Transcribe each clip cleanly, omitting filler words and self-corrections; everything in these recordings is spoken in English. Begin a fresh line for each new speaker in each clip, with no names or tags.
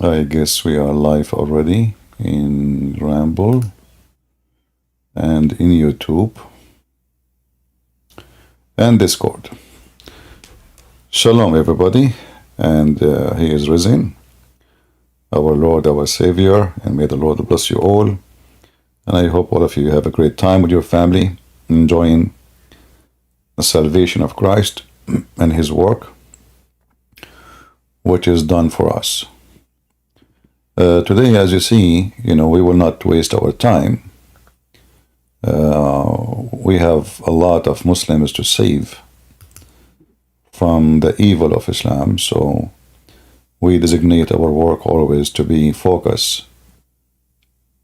I guess we are live already in Ramble and in YouTube and Discord. Shalom, everybody, and He is risen, our Lord, our Savior, and may the Lord bless you all. And I hope all of you have a great time with your family, enjoying the salvation of Christ and His work, which is done for us. Today, as you see, we will not waste our time. We have a lot of Muslims to save from the evil of Islam, so we designate our work always to be focused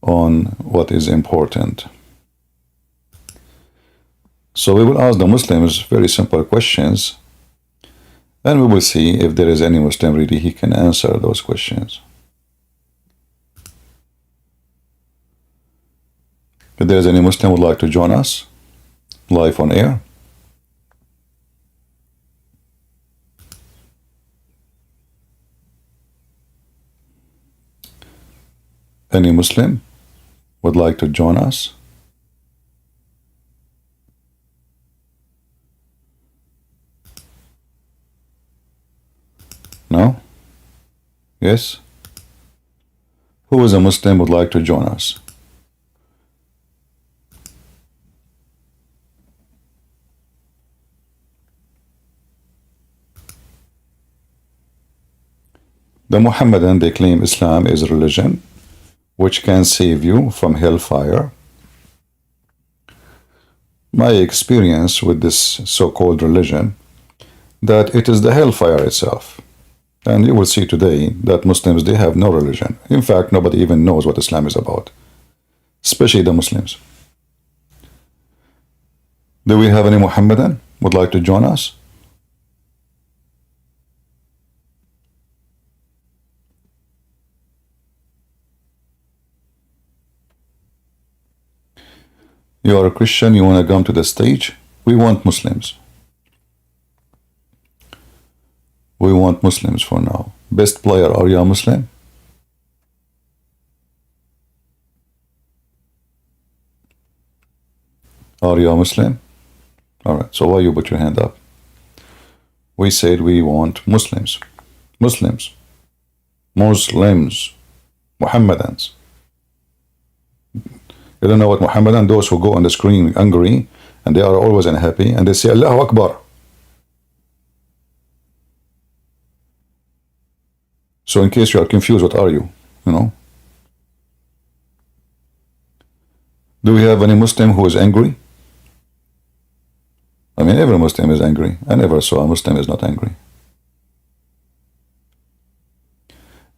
on what is important. So we will ask the Muslims very simple questions, and we will see if there is any Muslim really he can answer those questions. If there is any Muslim who would like to join us live on air, any Muslim would like to join us? No? Yes? Who is a Muslim would like to join us? The Muhammadan, they claim Islam is a religion which can save you from hellfire. My experience with this so-called religion, that it is the hellfire itself. And you will see today that Muslims, they have no religion. In fact, nobody even knows what Islam is about, especially the Muslims. Do we have any Muhammadan would like to join us? You are a Christian, you want to come to the stage? We want Muslims. We want Muslims for now. Best player, are you a Muslim? Are you a Muslim? Alright, so why you put your hand up? We said we want Muslims. Muslims. Muslims. Muhammadans. You don't know what Muhammadan, those who go on the screen angry, and they are always unhappy, and they say, Allahu Akbar. So in case you are confused, what are you? Do we have any Muslim who is angry? I mean, every Muslim is angry. I never saw a Muslim is not angry.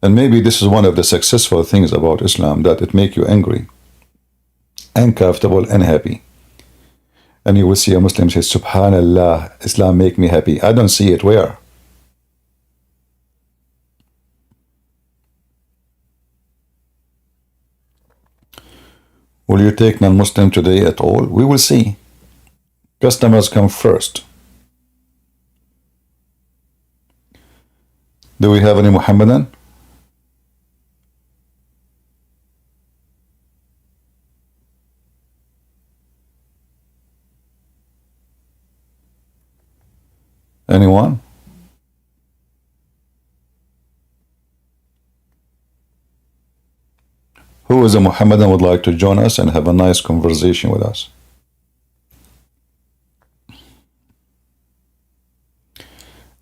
And maybe this is one of the successful things about Islam, that it make you angry and comfortable and happy. And you will see a Muslim say, Subhanallah, Islam make me happy. I don't see it. Where? Will you take non-Muslim today at all? We will see. Customers come first. Do we have any Muhammadan? Anyone? Who is a Muhammadan would like to join us and have a nice conversation with us?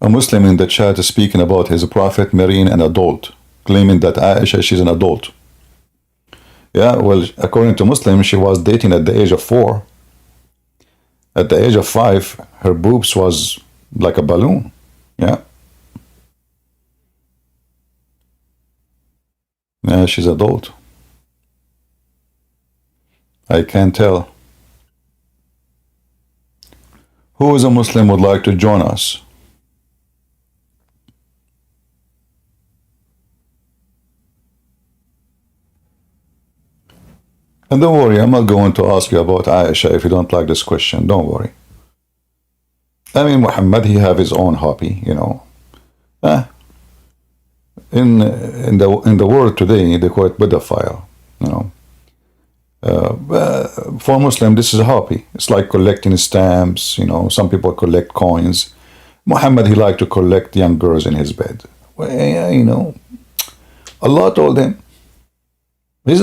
A Muslim in the chat is speaking about his prophet marrying an adult, claiming that Aisha, she's an adult. Yeah, well, according to Muslims, she was dating at the age of 4. At the age of 5, her boobs was like a balloon. Yeah. Yeah, she's adult. I can't tell. Who is a Muslim would like to join us? And don't worry, I'm not going to ask you about Aisha if you don't like this question. Don't worry. I mean, Muhammad, he have his own hobby, in the world today, they call it pedophile. You know, for Muslim, this is a hobby. It's like collecting stamps. You know, some people collect coins. Muhammad, he liked to collect young girls in his bed. Well, you know, Allah told him. He's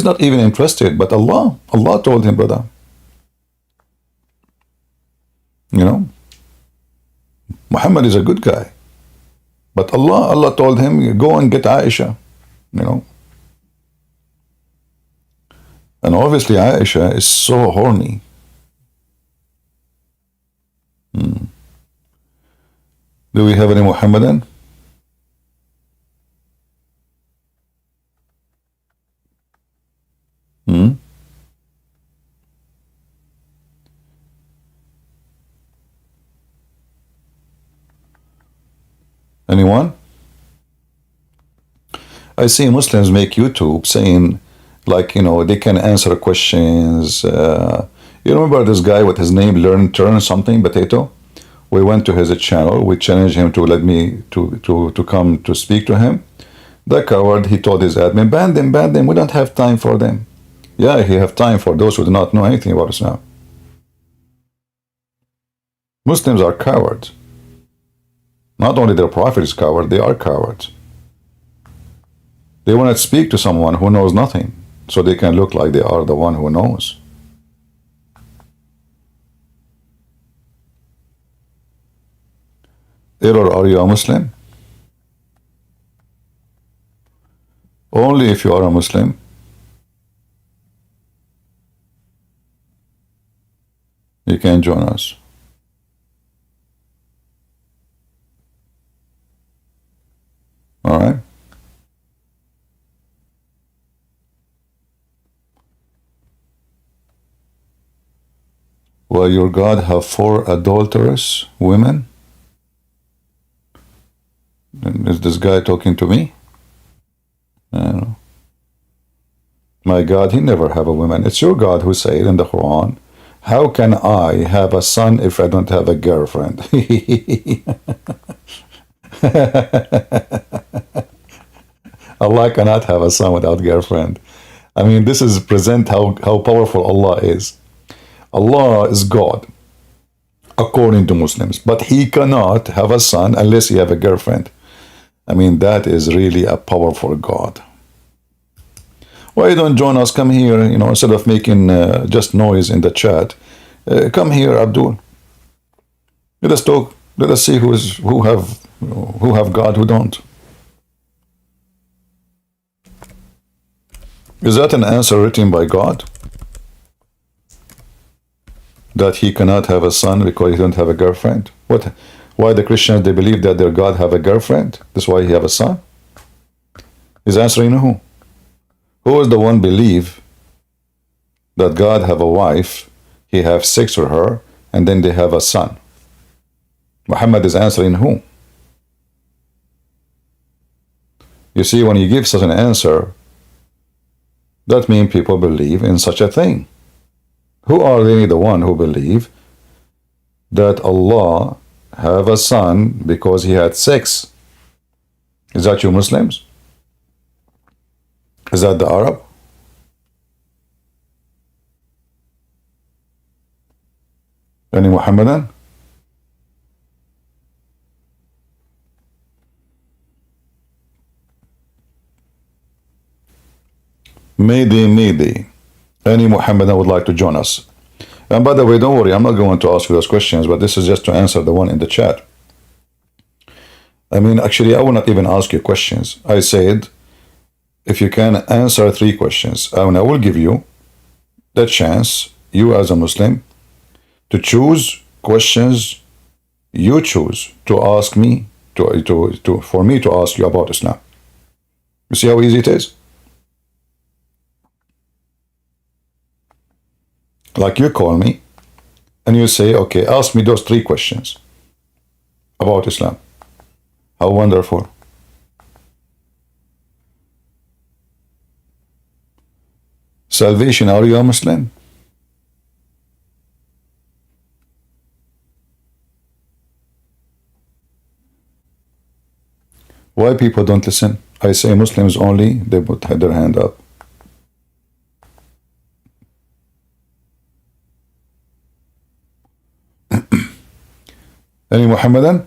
not even interested, but Allah told him, brother. You know, Muhammad is a good guy, but Allah told him, go and get Aisha. You know, and obviously Aisha is so horny. Do we have any Muhammadan? Anyone? I see Muslims make YouTube saying, like, you know, they can answer questions. You remember this guy with his name, Turn something, Potato? We went to his channel. We challenged him to let me to come to speak to him. The coward, he told his admin, ban them. We don't have time for them. Yeah, he have time for those who do not know anything about Islam. Muslims are cowards. Not only their prophet is coward, they are cowards. They want to speak to someone who knows nothing, so they can look like they are the one who knows. Error, are you a Muslim? Only if you are a Muslim. You can join us. All right. Will your God have 4 adulterous women? Is this guy talking to me? I don't know. My God, he never have a woman. It's your God who said in the Quran, how can I have a son if I don't have a girlfriend? Allah cannot have a son without girlfriend. I mean, this is present how powerful Allah is. Allah is God, according to Muslims, but he cannot have a son unless he have a girlfriend. I mean, that is really a powerful God. Why don't join us? Come here, you know, instead of making just noise in the chat. Come here, Abdul. Let us talk. Let us see who have God, who don't. Is that an answer written by God? That he cannot have a son because he don't have a girlfriend? What? Why the Christians, they believe that their God have a girlfriend? That's why he have a son? He's answering who? Who is the one believe that God have a wife, he have sex with her, and then they have a son? Muhammad is answering who? You see, when you give such an answer, that means people believe in such a thing. Who are really the one who believe that Allah have a son because he had sex? Is that you Muslims? Is that the Arab? Any Muhammadan? Maybe. Any Muhammadan would like to join us? And by the way, don't worry, I'm not going to ask you those questions, but this is just to answer the one in the chat. I mean, actually, I will not even ask you questions. I said, if you can answer 3 questions, and I will give you the chance, you as a Muslim, to choose questions you choose to ask me, for me to ask you about Islam. You see how easy it is? Like you call me and you say, okay, ask me those 3 questions about Islam. How wonderful. Salvation, are you a Muslim? Why people don't listen? I say Muslims only, they put their hand up. Any Muhammadan?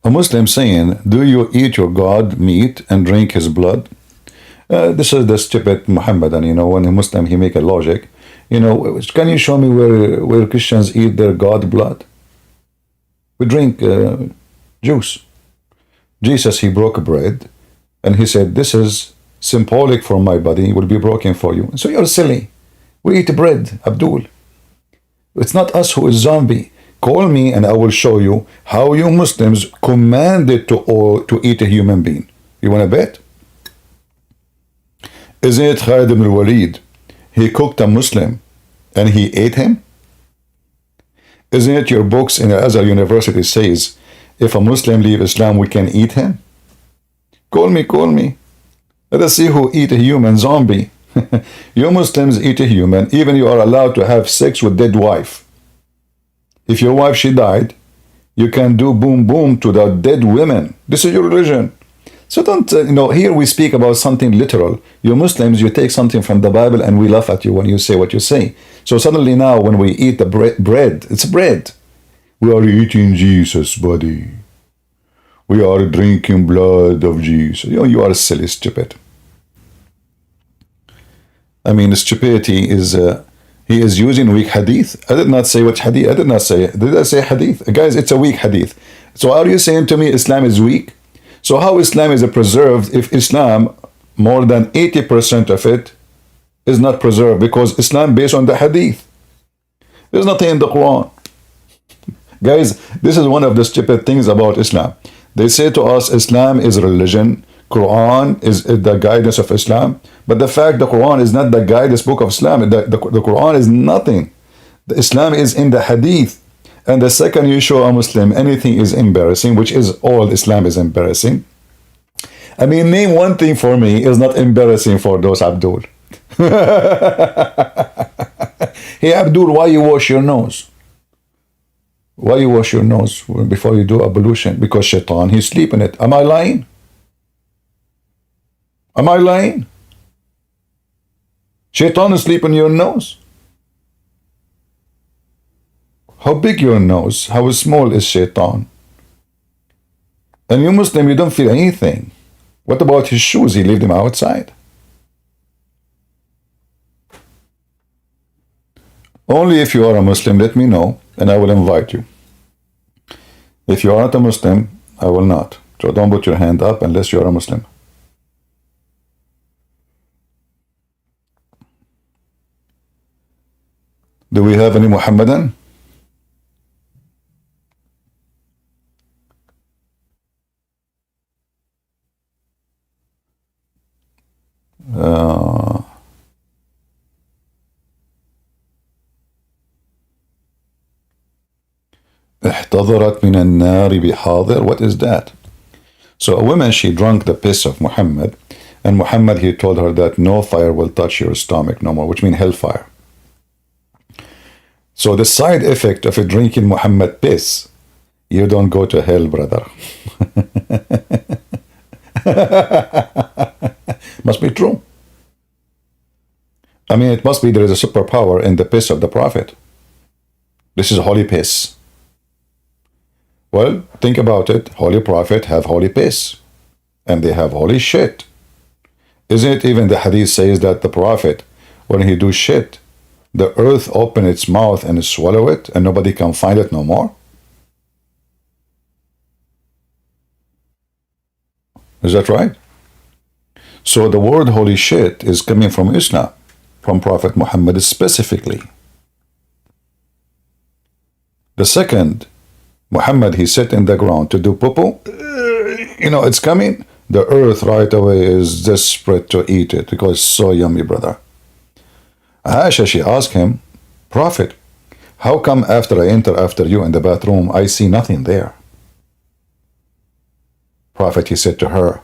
A Muslim saying, do you eat your God meat and drink his blood? This is the stupid Muhammadan, you know, when a Muslim, he make a logic. You know, can you show me where Christians eat their God blood? We drink juice. Jesus, he broke bread, and he said, this is symbolic for my body, will be broken for you. So you're silly. We eat bread, Abdul. It's not us who is zombie. Call me and I will show you how you Muslims commanded to eat a human being. You want to bet? Isn't it Khalid ibn Walid? He cooked a Muslim and he ate him? Isn't it your books in Azhar University says, if a Muslim leave Islam, we can eat him? Call me, call me. Let us see who eat a human zombie. You Muslims eat a human, even you are allowed to have sex with dead wife. If your wife, she died, you can do boom boom to the dead women. This is your religion. So don't, you know, here we speak about something literal. You Muslims, you take something from the Bible and we laugh at you when you say what you say. So suddenly now when we eat the bread, it's bread. We are eating Jesus' body. We are drinking blood of Jesus. You know, you are silly, stupid. I mean, stupidity is, he is using weak hadith. I did not say what hadith, I did not say, did I say hadith? Guys, it's a weak hadith. So are you saying to me Islam is weak? So how Islam is preserved if Islam, more than 80% of it, is not preserved? Because Islam based on the hadith. There's nothing in the Quran. Guys, this is one of the stupid things about Islam. They say to us, Islam is religion, Quran is the guidance of Islam. But the fact the Quran is not the guidance book of Islam, the Quran is nothing. The Islam is in the hadith. And the second you show a Muslim anything is embarrassing, which is all Islam is embarrassing. I mean, name one thing for me is not embarrassing for those, Abdul. Hey, Abdul, why you wash your nose? Why you wash your nose before you do ablution? Because shaitan, he sleep in it. Am I lying? Am I lying? Shaitan is sleep in your nose. How big your nose? How small is shaitan? And you Muslim, you don't feel anything. What about his shoes? He left them outside. Only if you are a Muslim, let me know, and I will invite you. If you are not a Muslim, I will not. So don't put your hand up unless you are a Muslim. Do we have any Muhammadan? احتضرت من النار بحاضر. What is that? So a woman, she drank the piss of Muhammad, and Muhammad, he told her that no fire will touch your stomach no more, which means hellfire. So the side effect of drinking Muhammad piss, you don't go to hell, brother. Must be true. I mean, it must be there is a superpower in the piss of the Prophet. This is holy piss. Well, think about it. Holy Prophet have holy piss. And they have holy shit. Isn't it even the hadith says that the Prophet, when he do shit, the earth open its mouth and swallow it, and nobody can find it no more? Is that right? So the word holy shit is coming from Islam, from Prophet Muhammad specifically. The second, Muhammad, he sat in the ground to do poo-poo. You know, it's coming. The earth right away is desperate to eat it because it's so yummy, brother. Aisha, she asked him, Prophet, how come after I enter after you in the bathroom, I see nothing there? Prophet, he said to her,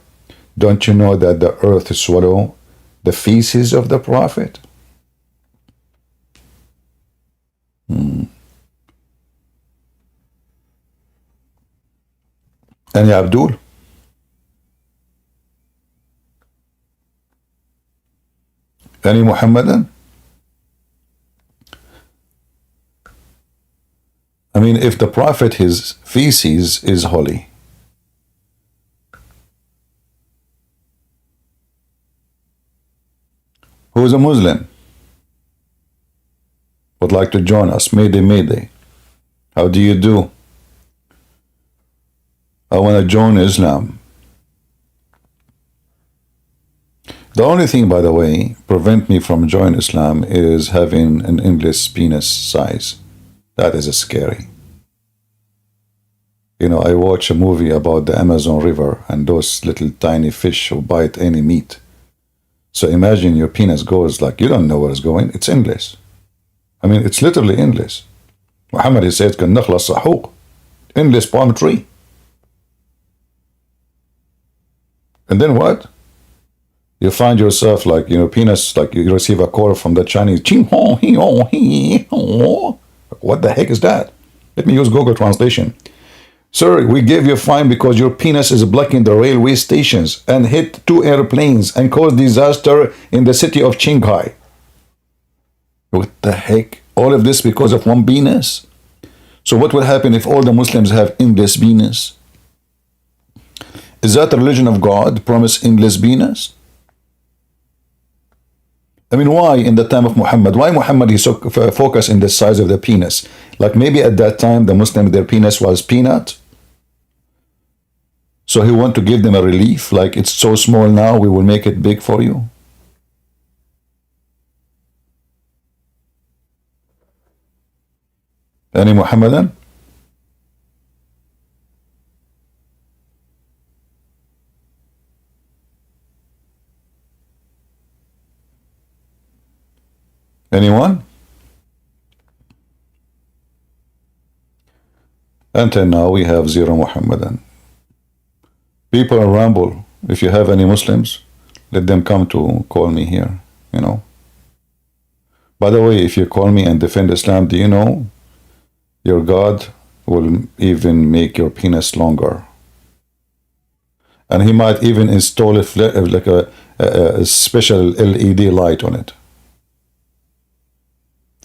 don't you know that the earth swallow the feces of the Prophet? Any Abdul? Any Muhammadan? I mean, if the Prophet, his feces is holy, who is a Muslim, would like to join us, Mayday, Mayday. How do you do? I want to join Islam. The only thing, by the way, prevent me from joining Islam is having an endless penis size. That is scary. You know, I watch a movie about the Amazon River and those little tiny fish who bite any meat. So imagine your penis goes like, you don't know where it's going. It's endless. I mean, it's literally endless. Muhammad, he said, كَالنَّخْلَ الصَّحُوق. Endless palm tree. And then what? You find yourself like, you know, penis, like you receive a call from the Chinese. What the heck is that? Let me use Google Translation. Sir, we gave you a fine because your penis is blocking the railway stations and hit 2 airplanes and caused disaster in the city of Shanghai. What the heck? All of this because of one penis? So what will happen if all the Muslims have endless penis? Is that the religion of God, promise endless penis? I mean, why in the time of Muhammad? Why Muhammad he so focused in the size of the penis? Like maybe at that time the Muslim, their penis was peanut. So he want to give them a relief, like it's so small now, we will make it big for you. Any Muhammadan? Anyone? Until now we have 0 Muhammadan. People are ramble. If you have any Muslims, let them come to call me here, you know. By the way, if you call me and defend Islam, do you know your God will even make your penis longer? And he might even install like a special LED light on it.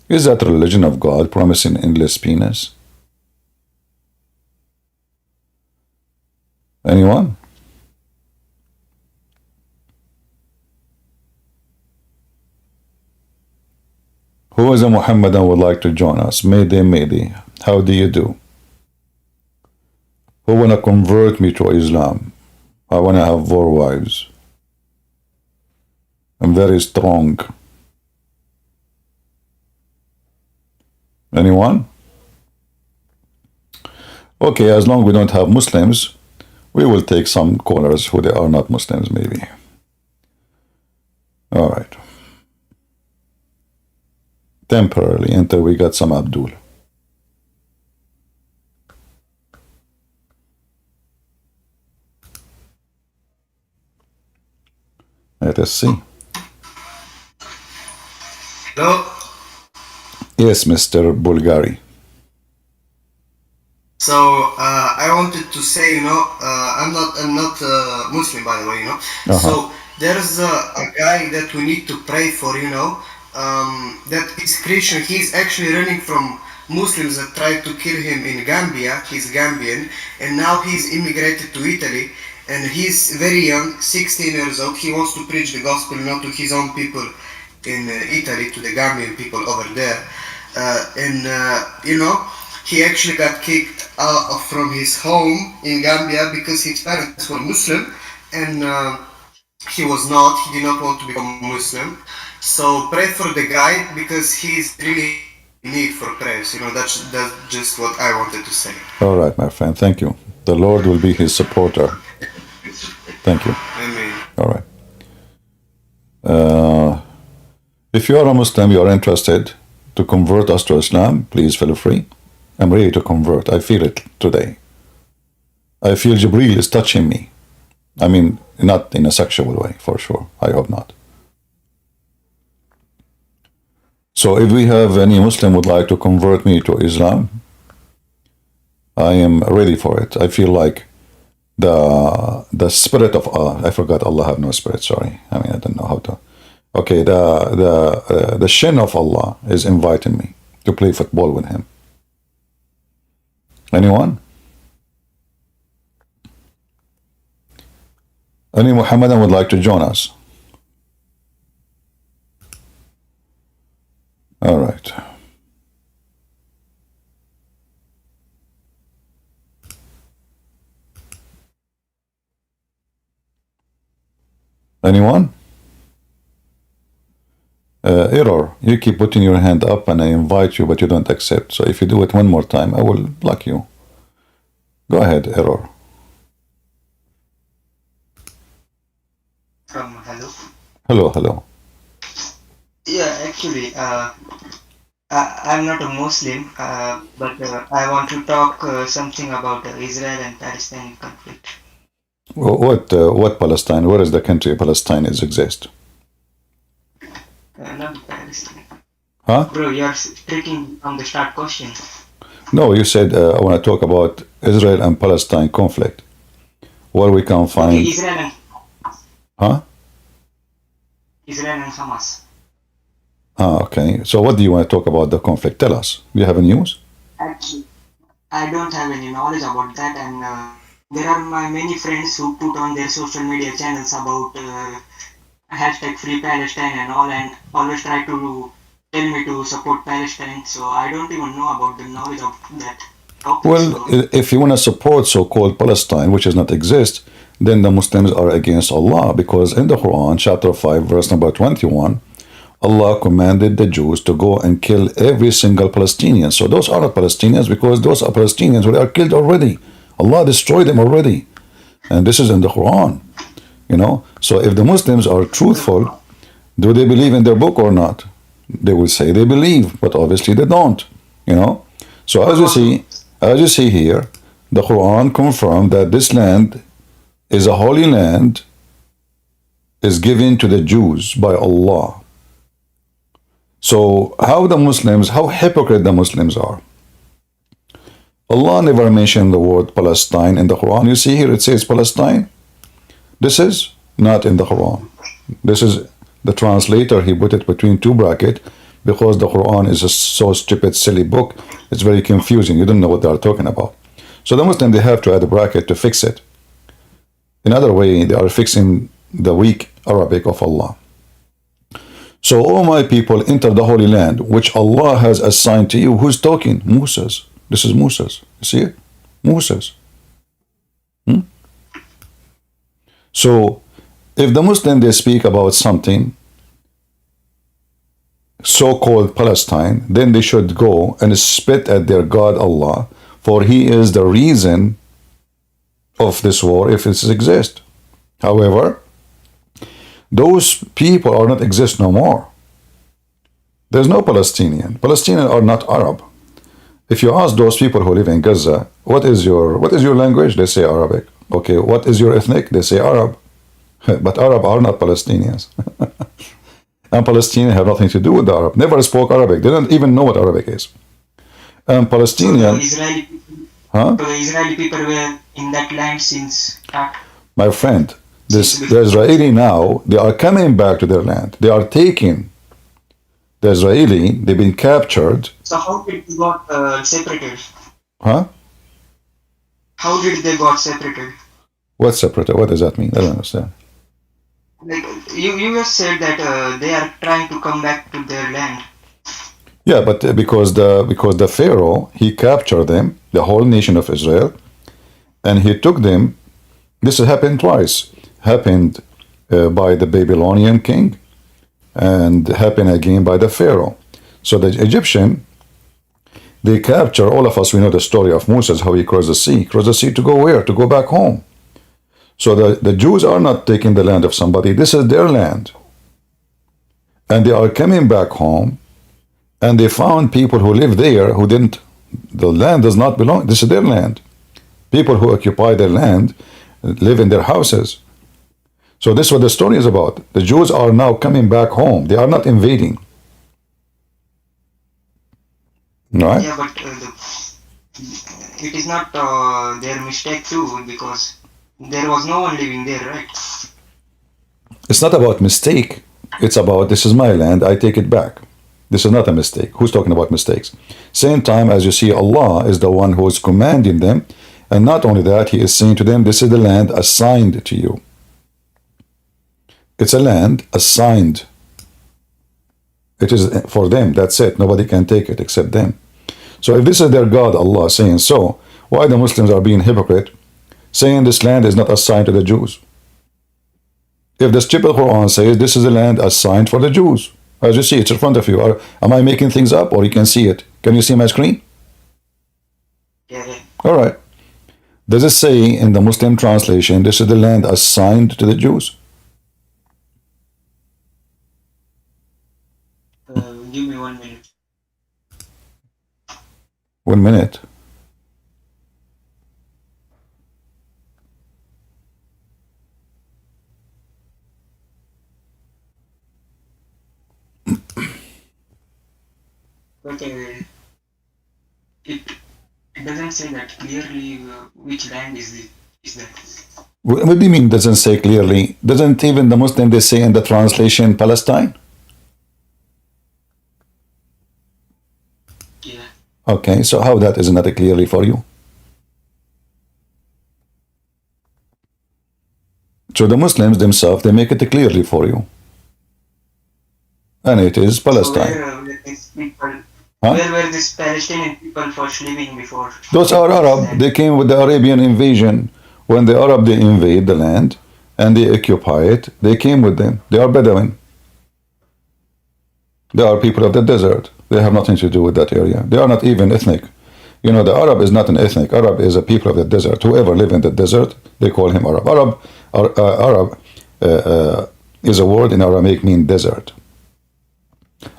Is that a religion of God promising endless penis? Anyone? Who is a Muhammadan would like to join us? Mayday, Mayday. How do you do? Who want to convert me to Islam? I want to have 4 wives. I'm very strong. Anyone? Okay, as long as we don't have Muslims, we will take some callers who they are not Muslims, maybe. All right. Temporarily, until we got some Abdul. Let us see.
Hello?
Yes, Mr. Bulgari.
So I wanted to say, you know, I'm not Muslim, by the way, you know. So there's a guy that we need to pray for, you know, that is Christian. He's actually running from Muslims that tried to kill him in Gambia. He's Gambian, and now he's immigrated to Italy, and he's very young, 16 years old. He wants to preach the gospel, you know, to his own people in Italy, to the Gambian people over there, you know, he actually got kicked out from his home in Gambia because his parents were Muslim, and he did not want to become Muslim. So pray for the guy because he's really in need for prayers. You know, that's just what I wanted to say.
All right, my friend. Thank you. The Lord will be his supporter. Thank you.
Amen.
All right. If you are a Muslim, you are interested to convert us to Islam, please feel free. I'm ready to convert. I feel it today. I feel Jibreel is touching me. I mean, not in a sexual way, for sure. I hope not. So if we have any Muslim would like to convert me to Islam, I am ready for it. I feel like the spirit of Allah. I forgot Allah have no spirit. Sorry. I mean I don't know how to. Okay, the shin of Allah is inviting me to play football with him. Anyone? Any Muhammadan would like to join us? All right. Anyone? Error. You keep putting your hand up and I invite you, but you don't accept. So if you do it one more time, I will block you. Go ahead, Error.
Hello.
Hello, hello.
Yeah, actually, I'm not a Muslim, but I want to talk something about Israel and Palestine conflict.
What Palestine? Where is the country Palestine exist?
Not Palestine.
Huh?
Bro, you're tricking on the start question.
No, you said I want to talk about Israel and Palestine conflict. Where we can find.
Okay, Israel and
Huh?
Israel and Hamas.
Ah, okay. So what do you want to talk about the conflict? Tell us. Do you have any news?
Actually, I don't have any knowledge about that, and there are my many friends who put on their social media channels about hashtag Free Palestine and all, and always try to tell me to support Palestine. So I don't even know about the knowledge of that topic.
Well,
So
if you want to support so-called Palestine, which does not exist, then the Muslims are against Allah, because in the Quran, chapter 5, verse number 21, Allah commanded the Jews to go and kill every single Palestinian. So those are not Palestinians, because those are Palestinians who are killed already. Allah destroyed them already. And this is in the Quran. You know? So if the Muslims are truthful, do they believe in their book or not? They will say they believe, but obviously they don't. You know? So as you see here, the Quran confirmed that this land is a holy land, is given to the Jews by Allah. So how hypocrite the Muslims are. Allah never mentioned the word Palestine in the Quran. You see here it says Palestine. This is not in the Quran. This is the translator. He put it between two brackets because the Quran is a so stupid, silly book. It's very confusing. You don't know what they are talking about. So the Muslim, they have to add a bracket to fix it. In other way, they are fixing the weak Arabic of Allah. So, all my people, enter the Holy Land, which Allah has assigned to you. Who's talking? Moses. This is Moses. You see it? Moses. So, if the Muslim, they speak about something, so-called Palestine, then they should go and spit at their God Allah, for He is the reason of this war if it exists. However, those people are not exist no more. There's no Palestinian. Palestinians are not Arab. If you ask those people who live in Gaza, what is your language? They say Arabic. Okay, what is your ethnic? They say Arab. But Arab are not Palestinians. And Palestinians have nothing to do with the Arab. Never spoke Arabic. They don't even know what Arabic is. And Palestinian.
So the Israeli people were in that land since
my friend, the Israeli now, they are coming back to their land. They are taking the Israeli, they've been captured.
So how did they got separated?
Huh?
How did they got separated?
What separated? What does that mean? I don't understand.
Like you just said that they are trying to come back to their land.
Yeah, but because the Pharaoh, he captured them, the whole nation of Israel, and he took them. This happened twice. Happened by the Babylonian king, and happened again by the Pharaoh. So the Egyptian, they capture all of us. We know the story of Moses, how he crossed the sea. Crossed the sea to go where? To go back home. So the Jews are not taking the land of somebody. This is their land. And they are coming back home, and they found people who live there who didn't, the land does not belong, this is their land. People who occupy their land live in their houses. So this is what the story is about. The Jews are now coming back home. They are not invading. Right?
Yeah, but it is not their mistake too, because there was no one living there, right?
It's not about mistake. It's about this is my land, I take it back. This is not a mistake. Who's talking about mistakes? Same time as you see, Allah is the one who is commanding them. And not only that, He is saying to them, this is the land assigned to you. It's a land assigned. It is for them. That's it. Nobody can take it except them. So if this is their God, Allah, saying so, why the Muslims are being hypocrite, saying this land is not assigned to the Jews? If the stupid Quran says this is the land assigned for the Jews, as you see, it's in front of you. Am I making things up, or you can see it? Can you see my screen?
Yeah.
All right. Does it say in the Muslim translation, this is the land assigned to the Jews?
Give me 1 minute.
1 minute.
But it doesn't say that clearly which land is that.
What do you mean doesn't say clearly? Doesn't even the Muslim, they say in the translation Palestine?
Yeah.
Okay, so how that is not clearly for you? So the Muslims themselves, they make it clearly for you. And it is Palestine.
So where were these Palestinian people first living before?
Those are Arab. They came with the Arabian invasion. When the Arab, they invade the land and they occupy it, they came with them. They are Bedouin. They are people of the desert. They have nothing to do with that area. They are not even ethnic. You know, the Arab is not an ethnic. Arab is a people of the desert. Whoever live in the desert, they call him Arab. Arab is a word in Aramaic mean desert.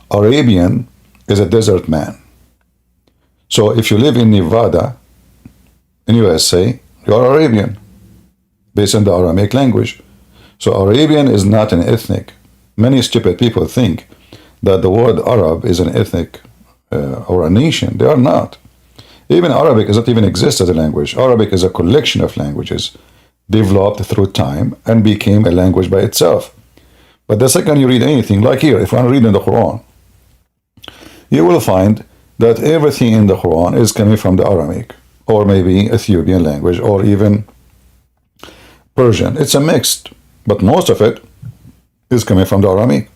Arabian is a desert man. So if you live in Nevada, in USA, you are Arabian, based on the Aramaic language. So Arabian is not an ethnic. Many stupid people think that the word Arab is an ethnic or a nation. They are not. Even Arabic does not even exist as a language. Arabic is a collection of languages developed through time and became a language by itself. But the second you read anything, like here, if I'm reading the Quran, you will find that everything in the Quran is coming from the Aramaic, or maybe Ethiopian language, or even Persian. It's a mixed, but most of it is coming from the Aramaic.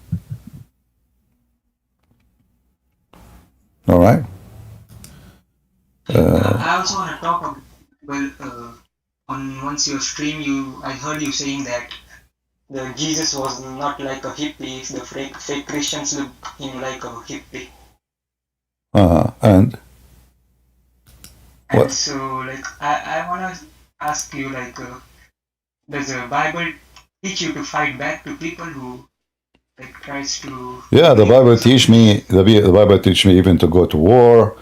All right.
I also want to talk about, on once your stream, I heard you saying that the Jesus was not like a hippie. The fake Christians look him like a hippie.
And what?
So, like, I want to ask you, like, does the Bible teach you to fight back to people who, like, tries to...
Yeah, the Bible teach me. The Bible teach me even to go to war,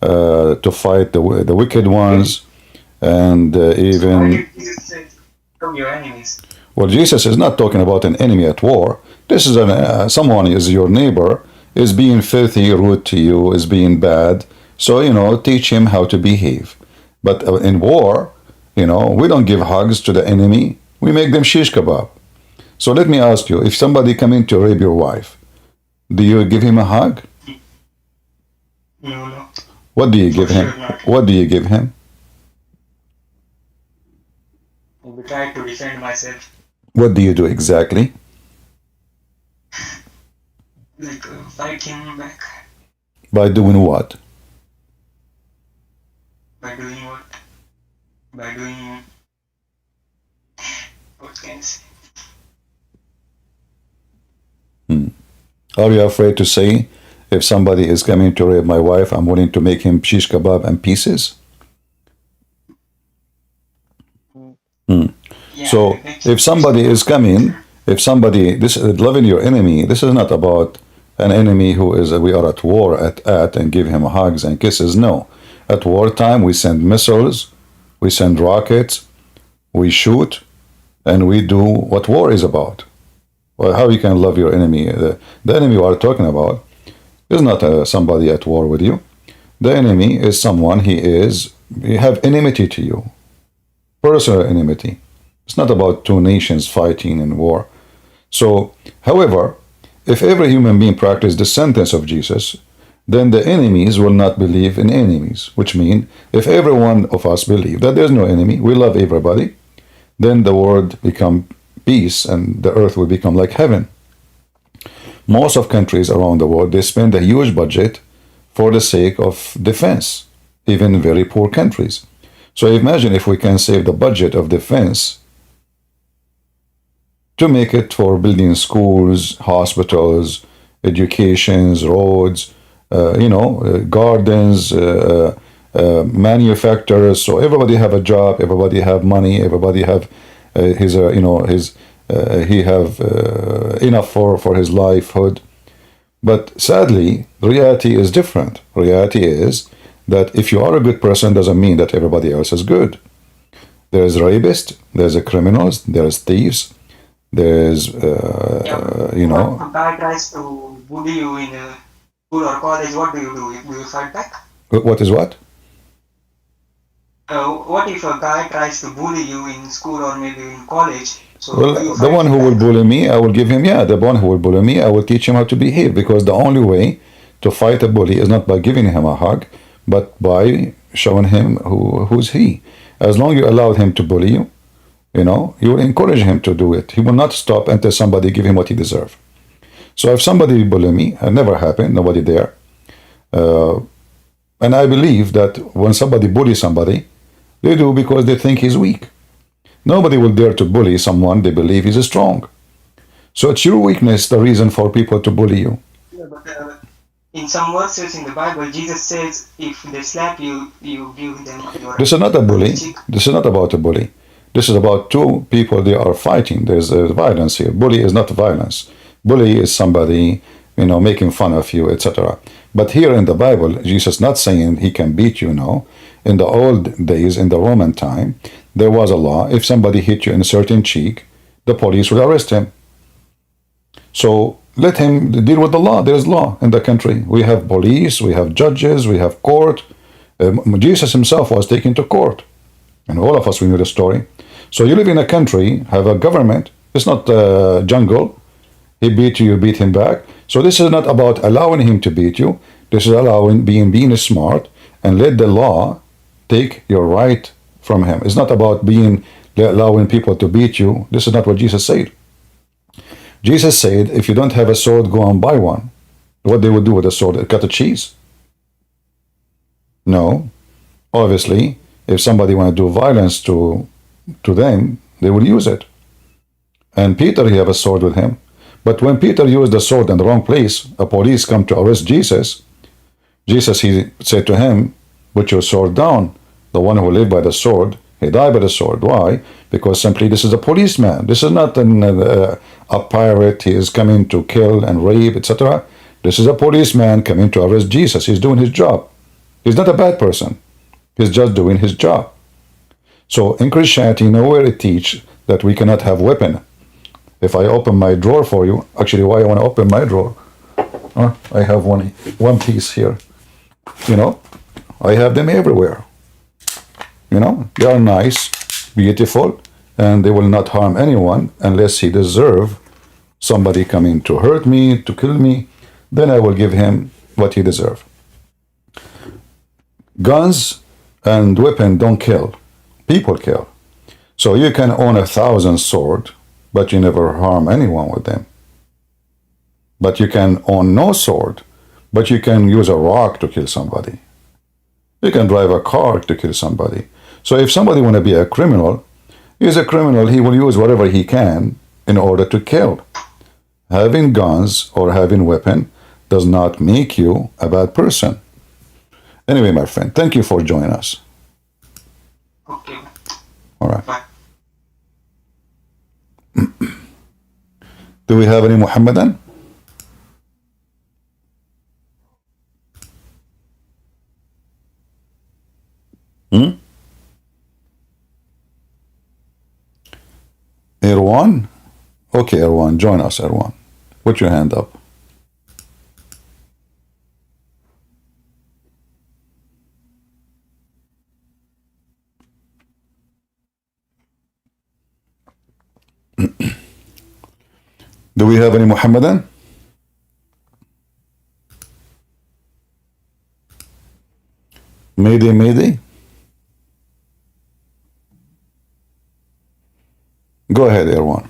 to fight the wicked ones, and even.
Why did Jesus say, "From your enemies"?
Well, Jesus is not talking about an enemy at war. This is someone is your neighbor, is being filthy, rude to you, is being bad. So, teach him how to behave. But in war, we don't give hugs to the enemy. We make them shish kebab. So let me ask you, if somebody come in to rape your wife, do you give him a hug?
No.
What do you give him? What do you give him?
I try to defend myself.
What do you do exactly?
Like, fight him back.
By doing what?
By doing what? By doing... What can I say?
Are you afraid to say, if somebody is coming to rape my wife, I'm willing to make him shish kebab and pieces?
Yeah,
So if somebody is coming, loving your enemy, this is not about an enemy who is, we are at war at and give him hugs and kisses. No. At wartime, we send missiles, we send rockets, we shoot, and we do what war is about. Well, how you can love your enemy? The enemy we are talking about is not somebody at war with you. The enemy is someone he have enmity to you, personal enmity. It's not about two nations fighting in war. So, however, if every human being practiced the sentence of Jesus, then the enemies will not believe in enemies, which means if every one of us believe that there's no enemy, we love everybody, then the world become peace and the earth will become like heaven. Most of countries around the world, they spend a huge budget for the sake of defense, even very poor countries. So imagine if we can save the budget of defense to make it for building schools, hospitals, educations, roads, gardens, manufacturers. So everybody have a job, everybody have money, everybody have he have enough for his livelihood. But sadly, reality is different. Reality is that if you are a good person, doesn't mean that everybody else is good. There's rapists, there's criminals, there's thieves, there's
If a guy tries to bully you in school or college, what do you do? Do you fight back?
What is what?
What if a guy tries to bully you in school or maybe in college? So
Well, the one who will bully me, I will give him, the one who will bully me, I will teach him how to behave, because the only way to fight a bully is not by giving him a hug, but by showing him who's he. As long as you allow him to bully you, you will encourage him to do it. He will not stop until somebody give him what he deserves. So if somebody bully me, it never happened, nobody there. And I believe that when somebody bullies somebody, they do because they think he's weak. Nobody will dare to bully someone they believe is strong. So it's your weakness the reason for people to bully you.
Yeah, but in some verses in the Bible, Jesus says if they slap you, you give them your.
This is not a bully. This is not about a bully. This is about two people, they are fighting. There's violence here. Bully is not violence. Bully is somebody, making fun of you, etc. But here in the Bible, Jesus not saying he can beat you, no. In the old days, in the Roman time, there was a law. If somebody hit you in a certain cheek, the police would arrest him. So let him deal with the law. There's law in the country. We have police, we have judges, we have court. Jesus himself was taken to court. And all of us, we know the story. So you live in a country, have a government. It's not a jungle. He beat you, you beat him back. So this is not about allowing him to beat you. This is allowing being smart and let the law take your right from him. It's not about allowing people to beat you. This is not what Jesus said. Jesus said, if you don't have a sword, go and buy one. What they would do with a sword? Cut a cheese? No. Obviously, if somebody want to do violence to them, they will use it. And Peter, he have a sword with him. But when Peter used the sword in the wrong place, a police come to arrest Jesus. Jesus, he said to him, put your sword down. The one who lived by the sword, he died by the sword. Why? Because simply this is a policeman. This is not a pirate. He is coming to kill and rape, etc. This is a policeman coming to arrest Jesus. He's doing his job. He's not a bad person. He's just doing his job. So in Christianity, nowhere it teach that we cannot have weapon. If I open my drawer for you, actually, why I want to open my drawer? I have one piece here. I have them everywhere. They are nice, beautiful, and they will not harm anyone unless he deserve somebody coming to hurt me, to kill me. Then I will give him what he deserve. Guns and weapon don't kill. People kill. So you can own 1,000 swords, but you never harm anyone with them. But you can own no sword, but you can use a rock to kill somebody. You can drive a car to kill somebody. So if somebody want to be a criminal, he's a criminal. He will use whatever he can in order to kill. Having guns or having weapon does not make you a bad person. Anyway, my friend, thank you for joining us.
Okay.
All right.
Bye.
Do we have any Muhammadan? Erwan? Okay, Erwan, join us, Erwan. Put your hand up. Do we have any Muhammadan? Mayday, Mayday. Go ahead, Erwan.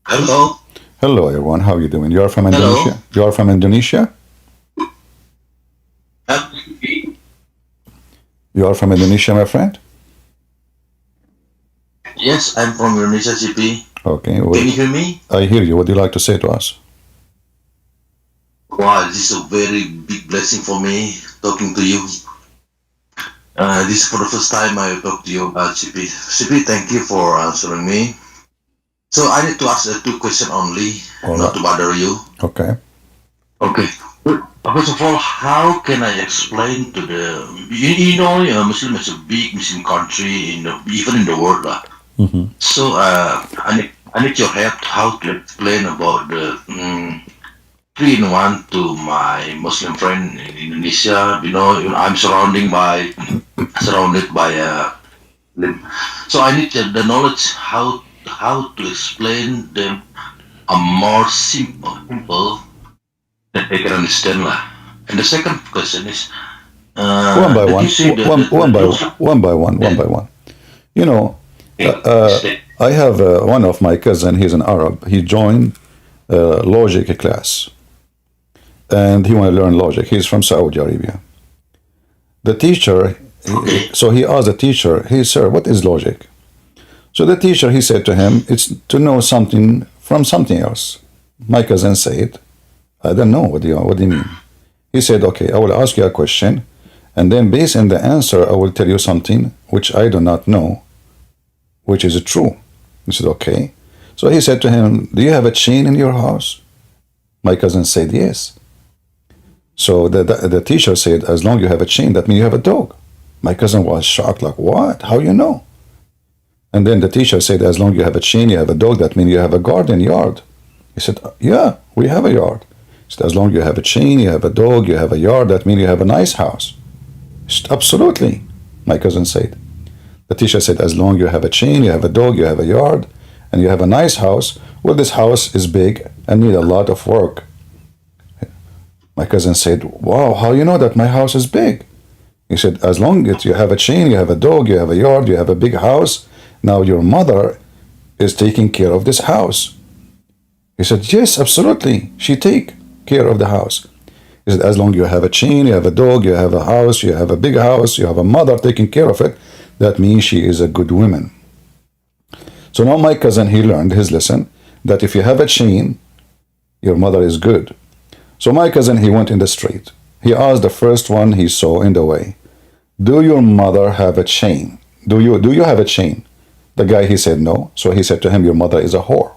Hello.
Hello, Erwan. How are you doing? You are from
Hello.
Indonesia? You are from Indonesia? You are from Indonesia, my friend?
Yes, I'm from Indonesia, CP.
Okay.
Can you hear me?
I hear you. What do you like to say to us?
Wow, this is a very big blessing for me talking to you. This is for the first time I talk to you about CP. CP, thank you for answering me. So I need to ask 2 questions only,
All
not
right.
to bother you.
Okay.
Okay. First of all, how can I explain to the Muslim is a big Muslim country even in the world lah.
Mm-hmm.
So I need your help how to explain about the 3-in-1 to my Muslim friend in Indonesia. I'm surrounded by so I need the knowledge how to explain them a more simple that they can understand lah. And the second question is
One by
that
one.
you say the
One by one. You know, I have one of my cousin. He's an Arab. He joined logic class, and he want to learn logic. He's from Saudi Arabia. The teacher, so he asked the teacher, "Hey, sir, what is logic?" So the teacher, he said to him, "It's to know something from something else." My cousin said, "I don't know. What do you mean?" He said, "Okay, I will ask you a question, and then based on the answer, I will tell you something which I do not know, which is true." He said, "Okay." So he said to him, "Do you have a chain in your house?" My cousin said, "Yes." So the teacher said, "As long as you have a chain, that means you have a dog." My cousin was shocked, like, "What? How you know?" And then the teacher said, "As long as you have a chain, you have a dog, that means you have a garden yard." He said, "Yeah, we have a yard." He said, "As long as you have a chain, you have a dog, you have a yard, that means you have a nice house." He said, "Absolutely," my cousin said. The teacher said, "As long as you have a chain, you have a dog, you have a yard, and you have a nice house, well, this house is big and need a lot of work." My cousin said, "Wow, how you know that my house is big?" He said, "As long as you have a chain, you have a dog, you have a yard, you have a big house, now your mother is taking care of this house." He said, "Yes, absolutely. She take care of the house." He said, "As long as you have a chain, you have a dog, you have a house, you have a big house, you have a mother taking care of it, that means she is a good woman." So now my cousin, he learned his lesson that if you have a chain, your mother is good. So my cousin, he went in the street. He asked the first one he saw in the way, "Do your mother have a chain? Do you have a chain?" The guy, he said no. So he said to him, "Your mother is a whore."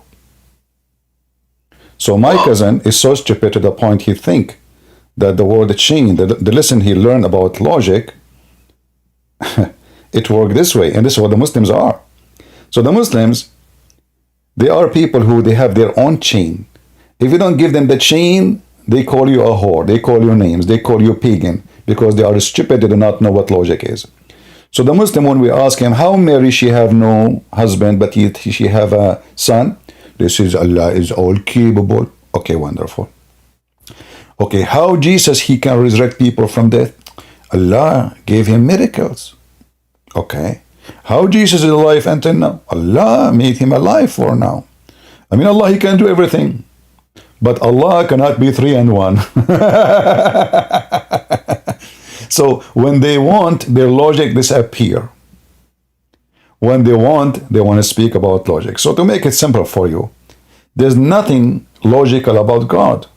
So my cousin is so stupid to the point he think that the word chain, the lesson he learned about logic, it worked this way. And this is what the Muslims are. So the Muslims, they are people who they have their own chain. If you don't give them the chain, they call you a whore. They call you names. They call you pagan because they are stupid. They do not know what logic is. So the Muslim, when we ask him, "How Mary she have no husband, but she have a son?" This is Allah is all capable. Okay, wonderful. Okay, how Jesus he can resurrect people from death? Allah gave him miracles. Okay. How Jesus is alive until now? Allah made him alive for now. I mean, Allah, he can do everything. But Allah cannot be 3-in-1. So when they want, their logic disappear. When they want to speak about logic. So to make it simple for you, there's nothing logical about God.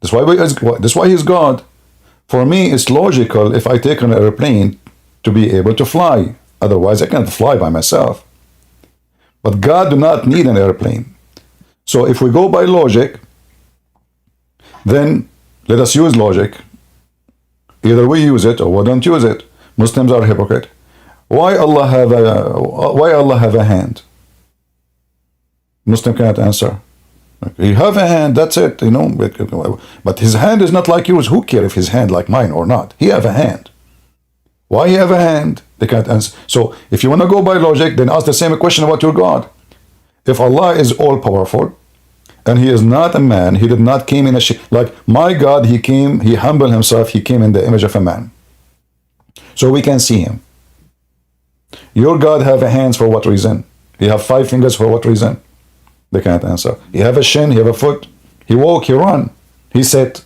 That's why he's God. For me, it's logical if I take an airplane to be able to fly. Otherwise, I can't fly by myself. But God do not need an airplane. So if we go by logic, then let us use logic. Either we use it or we don't use it. Muslims are hypocrite. Why Allah have a hand? Muslim cannot answer. He have a hand, that's it, But his hand is not like yours. Who cares if his hand like mine or not? He have a hand. Why he have a hand? They can't answer. So if you want to go by logic, then ask the same question about your God. If Allah is all powerful and he is not a man, he did not came in a like my God, he humbled himself, he came in the image of a man. So we can see him. Your God have hands for what reason? He have 5 fingers for what reason? They can't answer. He have a shin, he have a foot, he walk, he run, he sit.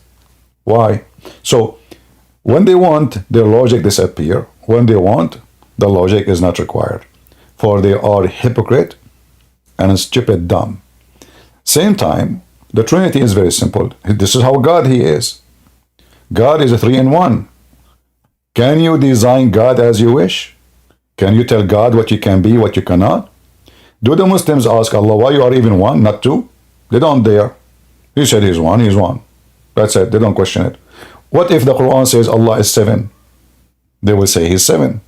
Why? So when they want, their logic disappear. When they want, the logic is not required. For they are hypocrite and stupid dumb. Same time, the Trinity is very simple. This is how God he is. God is a 3 in 1. Can you design God as you wish? Can you tell God what you can be, what you cannot? Do the Muslims ask Allah why you are even 1, not 2? They don't dare. He said he's 1, he's 1. That's it. They don't question it. What if the Quran says Allah is 7? They will say he's 7.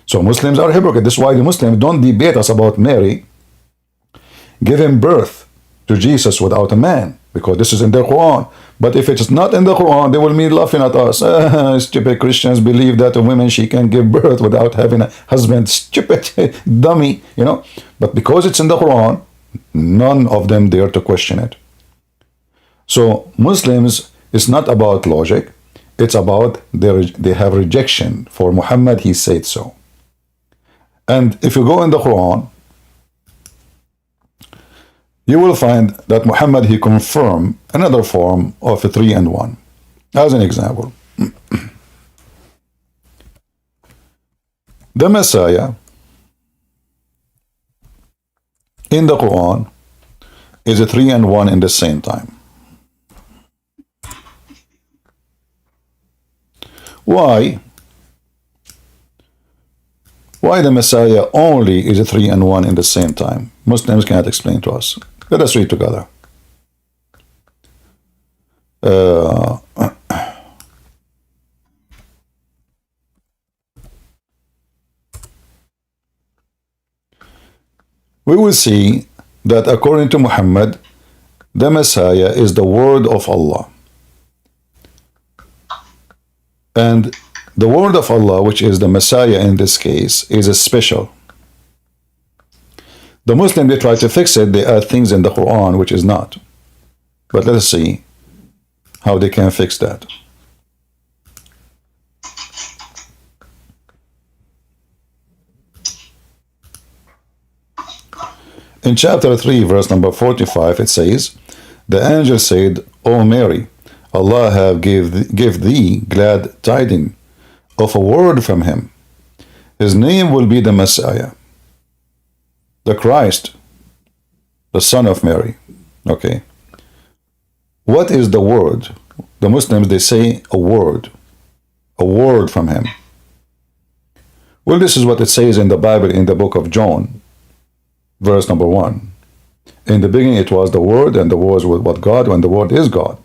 So Muslims are hypocrite. This is why the Muslims don't debate us about Mary giving birth to Jesus without a man, because this is in the Quran. But if it's not in the Quran, they will be laughing at us. Stupid Christians believe that a woman, she can give birth without having a husband. Stupid dummy, you know. But because it's in the Quran, none of them dare to question it. So Muslims, it's not about logic. It's about they have rejection for Muhammad. He said so. And if you go in the Quran, you will find that Muhammad, he confirmed another form of a 3 in 1. As an example, the Messiah in the Quran is a 3 in 1 in the same time. Why? Why the Messiah only is a 3 in 1 in the same time? Muslims cannot explain to us. Let us read together. We will see that according to Muhammad, the Messiah is the word of Allah. And the word of Allah, which is the Messiah in this case, is a special. The Muslim, they try to fix it. They add things in the Quran which is not. But let us see how they can fix that. In chapter 3, verse number 45, it says, the angel said, O Mary, Allah have give thee glad tidings of a word from him. His name will be the Messiah, the Christ, the son of Mary. Okay. What is the word? The Muslims, they say a word from him. Well, this is what it says in the Bible in the book of John, verse number 1. In the beginning it was the Word, and the Word was with God, and the Word is God.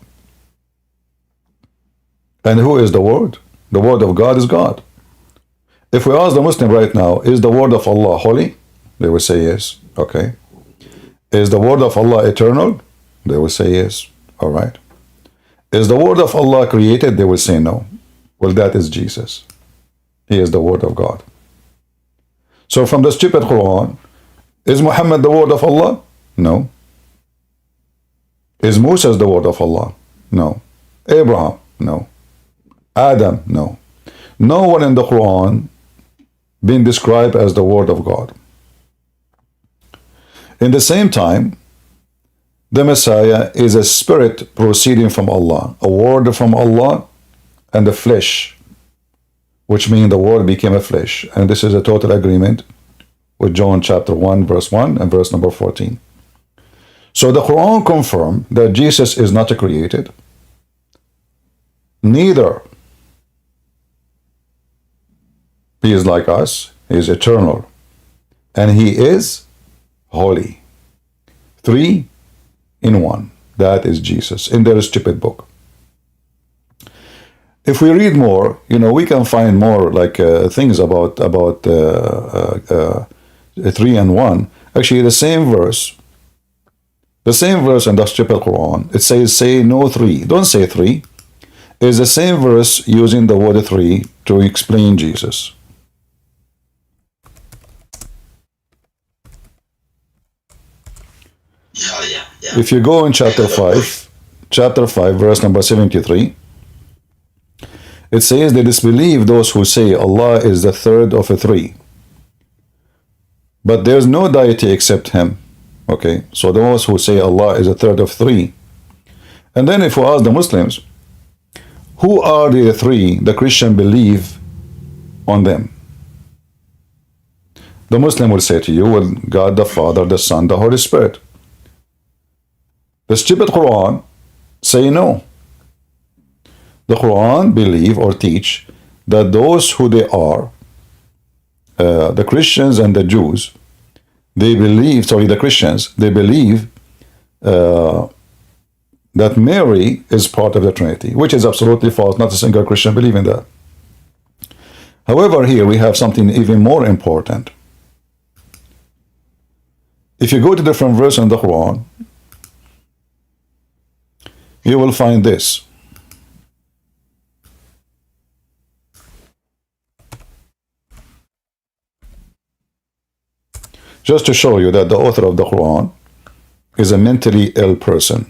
And who is the Word? The Word of God is God. If we ask the Muslim right now, is the Word of Allah holy? They will say yes. Okay. Is the Word of Allah eternal? They will say yes. All right. Is the Word of Allah created? They will say no. Well, that is Jesus. He is the Word of God. So from the stupid Quran, is Muhammad the word of Allah? No. Is Moses the word of Allah? No. Abraham? No. Adam? No. No one in the Quran been described as the word of God. In the same time, the Messiah is a spirit proceeding from Allah, a word from Allah, and the flesh, which means the word became a flesh. And this is a total agreement with John chapter 1, verse 1 and verse number 14. So the Quran confirms that Jesus is not created, neither he is like us, he is eternal, and he is holy. 3 in 1. That is Jesus in their stupid book. If we read more, we can find more like things about 3 and 1. Actually, the same verse in the stupid Quran, it says, say no 3. Don't say 3. It's the same verse using the word 3 to explain Jesus. If you go in chapter 5, verse number 73, it says they disbelieve those who say Allah is the third of a three. But there's no deity except Him. Okay, so those who say Allah is a third of three. And then if we ask the Muslims, who are the three the Christian believe on them? The Muslim will say to you, well, God the Father, the Son, the Holy Spirit. The stupid Quran say no. The Quran believe or teach that those who they are, the Christians and the Jews, they believe, the Christians, they believe that Mary is part of the Trinity, which is absolutely false. Not a single Christian believe in that. However, here we have something even more important. If you go to different verses in the Quran, you will find this. Just to show you that the author of the Quran is a mentally ill person.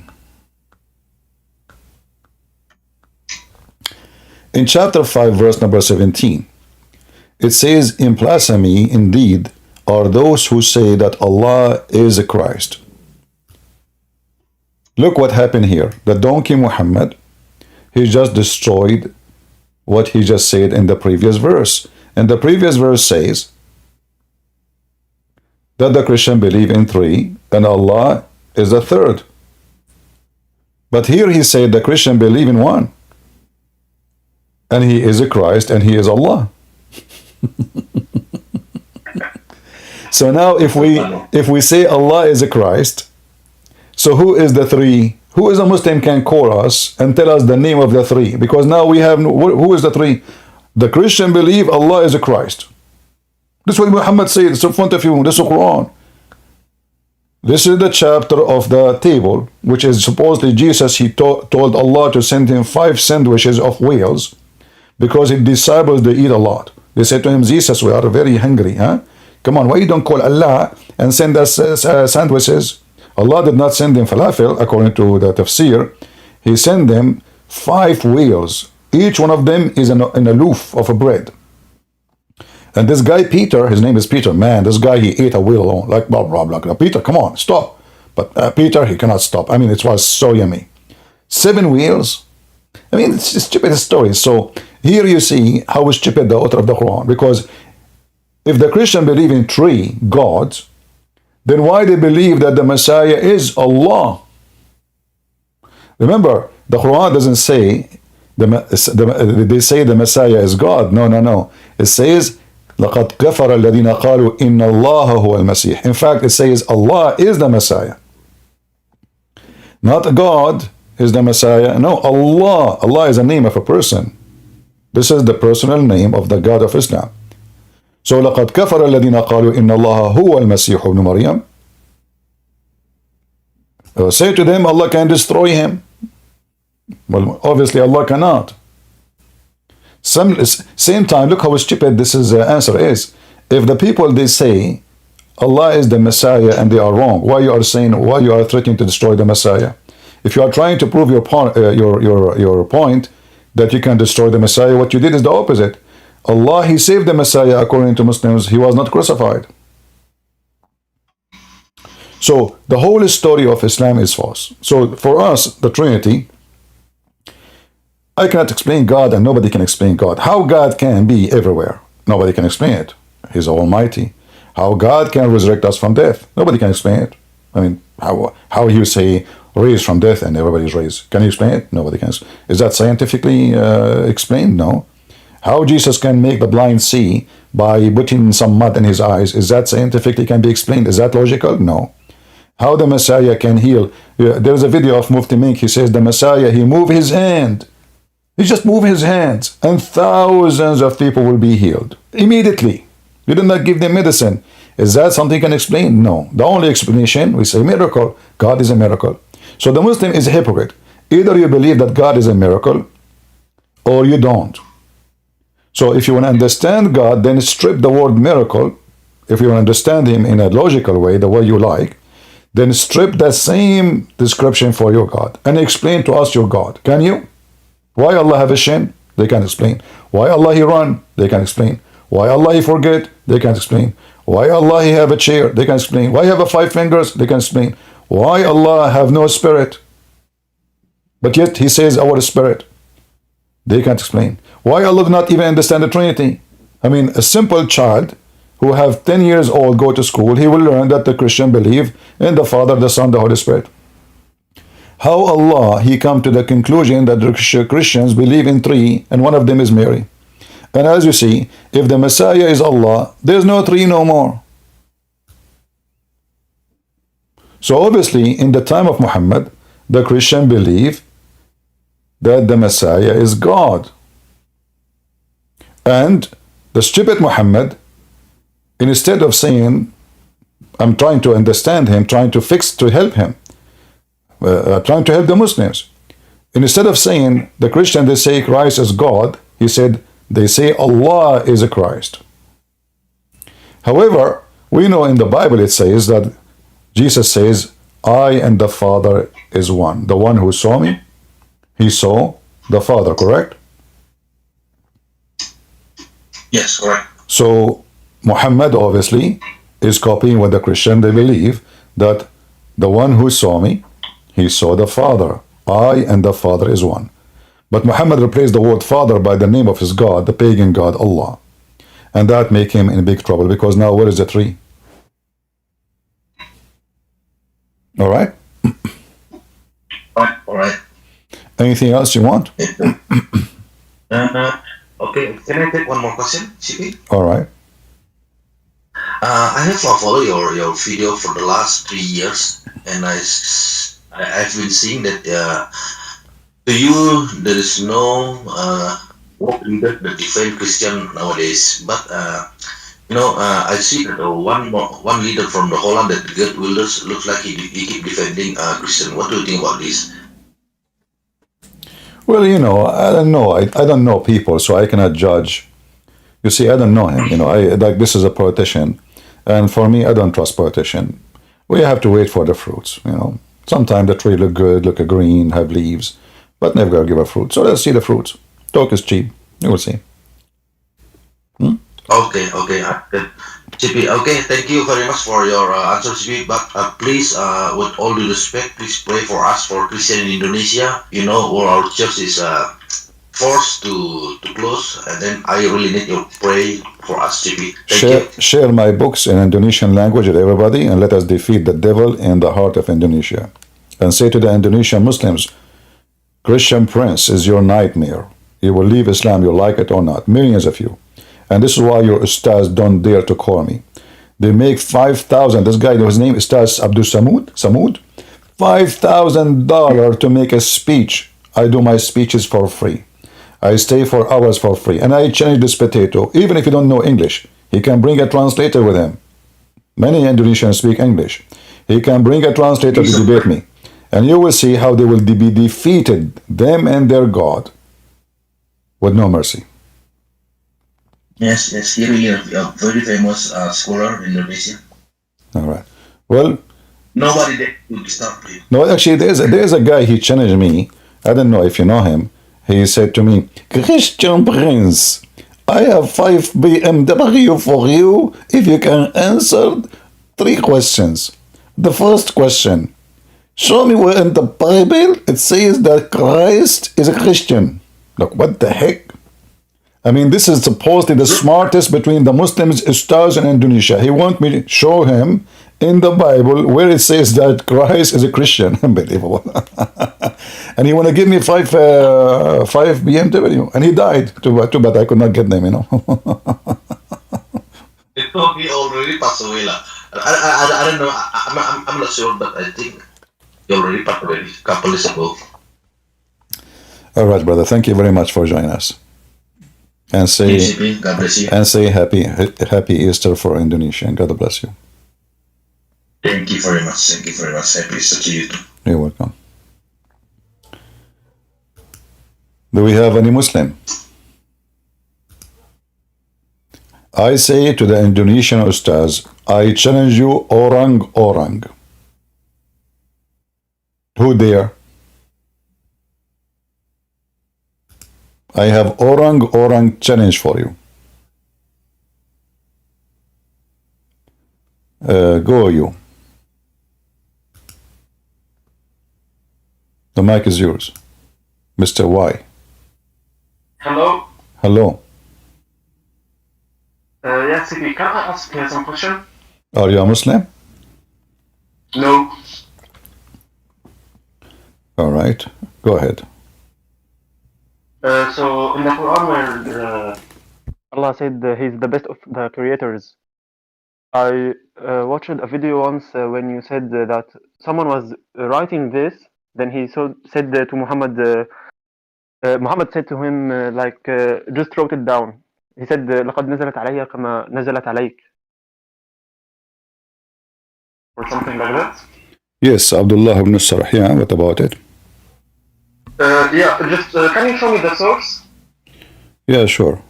In chapter 5, verse number 17, it says, in blasphemy indeed are those who say that Allah is a Christ. Look what happened here. The donkey Muhammad, he just destroyed what he just said in the previous verse. And the previous verse says that the Christian believe in three and Allah is the third. But here he said the Christian believe in one. And he is a Christ and he is Allah. So now if we say Allah is a Christ, so who is the three? Who is a Muslim can call us and tell us the name of the three? Because now we have, who is the three? The Christian believe Allah is a Christ. This is what Muhammad said. It's in front of you. This is the Quran. This is the chapter of the table, which is supposedly Jesus. He told Allah to send him 5 sandwiches of whales because his disciples, they eat a lot. They said to him, Jesus, we are very hungry. Huh? Come on, why you don't call Allah and send us sandwiches? Allah did not send them falafel, according to the tafsir. He sent them 5 whales. Each one of them is in a loaf of a bread. And this guy, Peter, his name is Peter. Man, this guy, he ate a whale alone. Like, blah, blah, blah. Peter, come on, stop. But Peter, he cannot stop. I mean, it was so yummy. 7 whales. I mean, it's a stupid story. So here you see how stupid the author of the Quran. Because if the Christian believe in 3 gods, then why they believe that the Messiah is Allah? Remember, the Quran doesn't say, they say the Messiah is God. No, no, no. It says, لَقَدْ كَفَرَ الَّذِينَ قَالُوا إِنَّ اللَّهَ هُوَ الْمَسِيحِ. In fact, it says Allah is the Messiah. Not God is the Messiah. No, Allah. Allah is a name of a person. This is the personal name of the God of Islam. So لَقَدْ كَفَرَ الَّذِينَ قَالُوا إِنَّ اللَّهَ هُوَ الْمَسِيحُ ابْنُ مَرْيَمَ. Say to them, Allah can destroy him. Well, obviously Allah cannot. Same time, look how stupid this answer is. If the people, they say Allah is the Messiah and they are wrong, why you are threatening to destroy the Messiah? If you are trying to prove your point that you can destroy the Messiah, what you did is the opposite. Allah, he saved the Messiah. According to Muslims, he was not crucified. So the whole story of Islam is false. So for us, the Trinity, I cannot explain God and nobody can explain God. How God can be everywhere? Nobody can explain it. He's almighty. How God can resurrect us from death? Nobody can explain it. I mean, how you say raised from death and everybody's raised? Can you explain it? Nobody can. Is that scientifically explained? No. How Jesus can make the blind see by putting some mud in his eyes? Is that scientifically can be explained? Is that logical? No. How the Messiah can heal? There's a video of Mufti Mink. He says the Messiah, he moved his hand. He just moved his hands and thousands of people will be healed immediately. You did not give them medicine. Is that something you can explain? No. The only explanation, we say miracle. God is a miracle. So the Muslim is a hypocrite. Either you believe that God is a miracle or you don't. So if you want to understand God, then strip the word miracle. If you want to understand him in a logical way, the way you like, then strip that same description for your God and explain to us your God. Can you? Why Allah have a shin? They can't explain. Why Allah he run? They can't explain. Why Allah he forget? They can't explain. Why Allah he have a chair? They can't explain. Why he have a 5 fingers? They can't explain. Why Allah have no spirit? But yet he says our spirit. They can't explain. Why Allah do not even understand the Trinity? I mean, a simple child who have 10 years old go to school, he will learn that the Christian believe in the Father, the Son, the Holy Spirit. How Allah he come to the conclusion that the Christians believe in 3 and one of them is Mary. And as you see, if the Messiah is Allah, there's no 3 no more. So obviously in the time of Muhammad, the Christian believe that the Messiah is God. And the stupid Muhammad, instead of saying, I'm trying to understand him, trying to fix, to help him, trying to help the Muslims. Instead of saying the Christian, they say Christ is God, he said, they say Allah is a Christ. However, we know in the Bible it says that Jesus says, I and the Father is one. The one who saw me, he saw the Father, correct?
Yes, correct.
So Muhammad obviously is copying what the Christian they believe, that the one who saw me, he saw the Father. I and the Father is one. But Muhammad replaced the word Father by the name of his God, the pagan God, Allah. And that make him in big trouble, because now where is the 3? All right?
All right.
Anything else you want?
Okay, can I take one more question, CP?
All right.
I have followed your video for the last 3 years, and I've been seeing that to you there is no work leader that defend Christian nowadays. But I see that one leader from the Holland, that Geert Wilders, looks like he keep defending Christian. What do you think about this?
Well, I don't know. I don't know people, so I cannot judge. You see, I don't know him. Like this is a politician, and for me, I don't trust politician. We have to wait for the fruits. Sometimes the tree look good, look green, have leaves, but never gonna give a fruit. So let's see the fruits. Talk is cheap. You will see.
Okay. CP, okay, thank you very much for your answer, CP. But please, with all due respect, please pray for us, for Christian in Indonesia. Where our church is forced to close, and then I really need your pray for us, CP. Thank you.
Share my books in Indonesian language with everybody, and let us defeat the devil in the heart of Indonesia. And say to the Indonesian Muslims, Christian prince is your nightmare. You will leave Islam, you like it or not. Millions of you. And this is why your ustaz don't dare to call me. They make 5,000. This guy, his name is Ustaz Abdul Samud. $5,000 to make a speech. I do my speeches for free. I stay for hours for free. And I change this potato. Even if you don't know English, he can bring a translator with him. Many Indonesians speak English. He can bring a translator to debate me. And you will see how they will be defeated, them and their God, with no mercy.
Yes, he really a very famous scholar in Indonesia.
All right. Well,
nobody there could stop him.
No, actually, there's a guy, he challenged me. I don't know if you know him. He said to me, Christian Prince, I have 5 BMW for you if you can answer 3 questions. The first question, show me where in the Bible it says that Christ is a Christian. Look, what the heck? I mean, this is supposedly the smartest between the Muslims, stars in Indonesia. He wants me to show him in the Bible where it says that Christ is a Christian. Unbelievable. And he want to give me 5 BMW. And he died. Too bad I could not get them,
He already passed away. I don't know. I'm not sure, but I think he already passed away a couple days ago.
All right, brother. Thank you very much for joining us. And say,
God bless you.
And say happy Easter for Indonesia. God bless you.
Thank you very much. Happy Easter to you too.
You're welcome. Do we have any Muslim? I say to the Indonesian Ustaz, I challenge you, orang. Who dare? I have orang challenge for you. Go you. The mic is yours. Mr. Y.
Hello.
Hello.
Yes, can I ask some question?
Are you a Muslim?
No.
All right. Go ahead.
So in the Quran, where Allah said He's the best of the creators, I watched a video once when you said that someone was writing this, then he said to Muhammad, Muhammad said to him just wrote it down. He said لقد نزلت علي كما نزلت عليك, or something like that.
Yes, Abdullah ibn Sarh. Yeah, what about it?
Yeah, just can you show me the source?
Yeah, sure.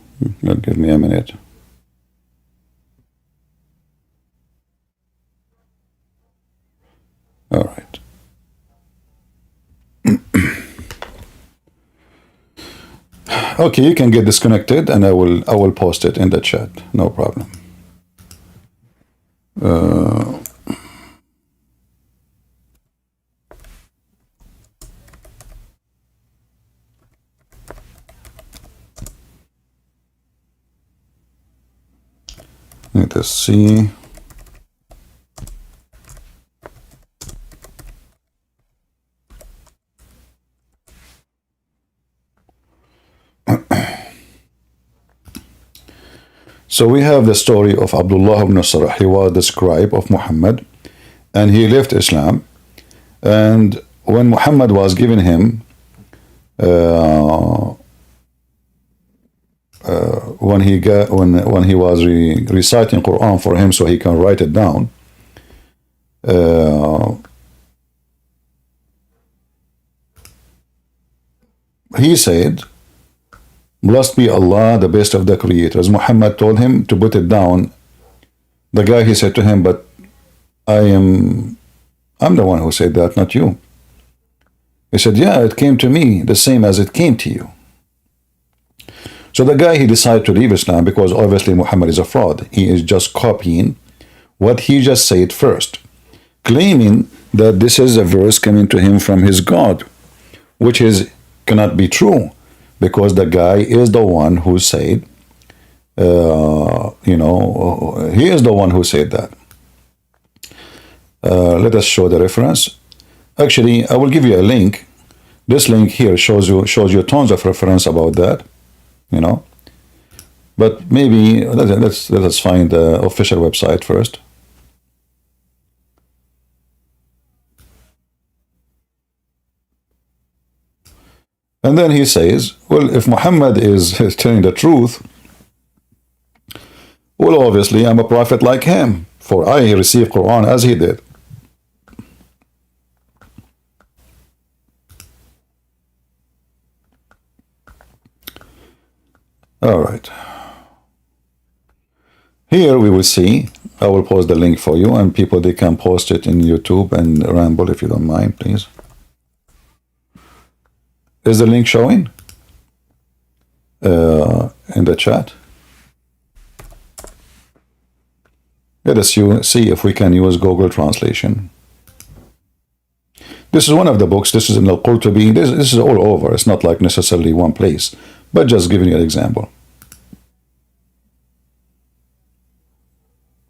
Give me a minute. All right. Okay, you can get disconnected, and I will post it in the chat. No problem. Let us see. So we have the story of Abdullah ibn Sarh. He was the scribe of Muhammad, and he left Islam. And when Muhammad was giving him, when he was reciting Quran for him, so he can write it down. He said, "Blessed be Allah, the best of the creators." Muhammad told him to put it down. The guy, he said to him, "But I'm the one who said that, not you." He said, "Yeah, it came to me the same as it came to you." So the guy, he decided to leave Islam because obviously Muhammad is a fraud. He is just copying what he just said first, claiming that this is a verse coming to him from his God, which cannot be true, because the guy is the one who said, he is the one who said that. Let us show the reference. Actually, I will give you a link. This link here shows you tons of reference about that, But maybe let us find the official website first. And then he says, well, if Muhammad is telling the truth, well, obviously I'm a prophet like him, for I received Quran as he did. All right. Here we will see, I will post the link for you, and people, they can post it in YouTube and Ramble if you don't mind, please. Is the link showing in the chat? Let us see if we can use Google Translation. This is one of the books. This is in Al-Qurtubi. This is all over. It's not like necessarily one place, but just giving you an example.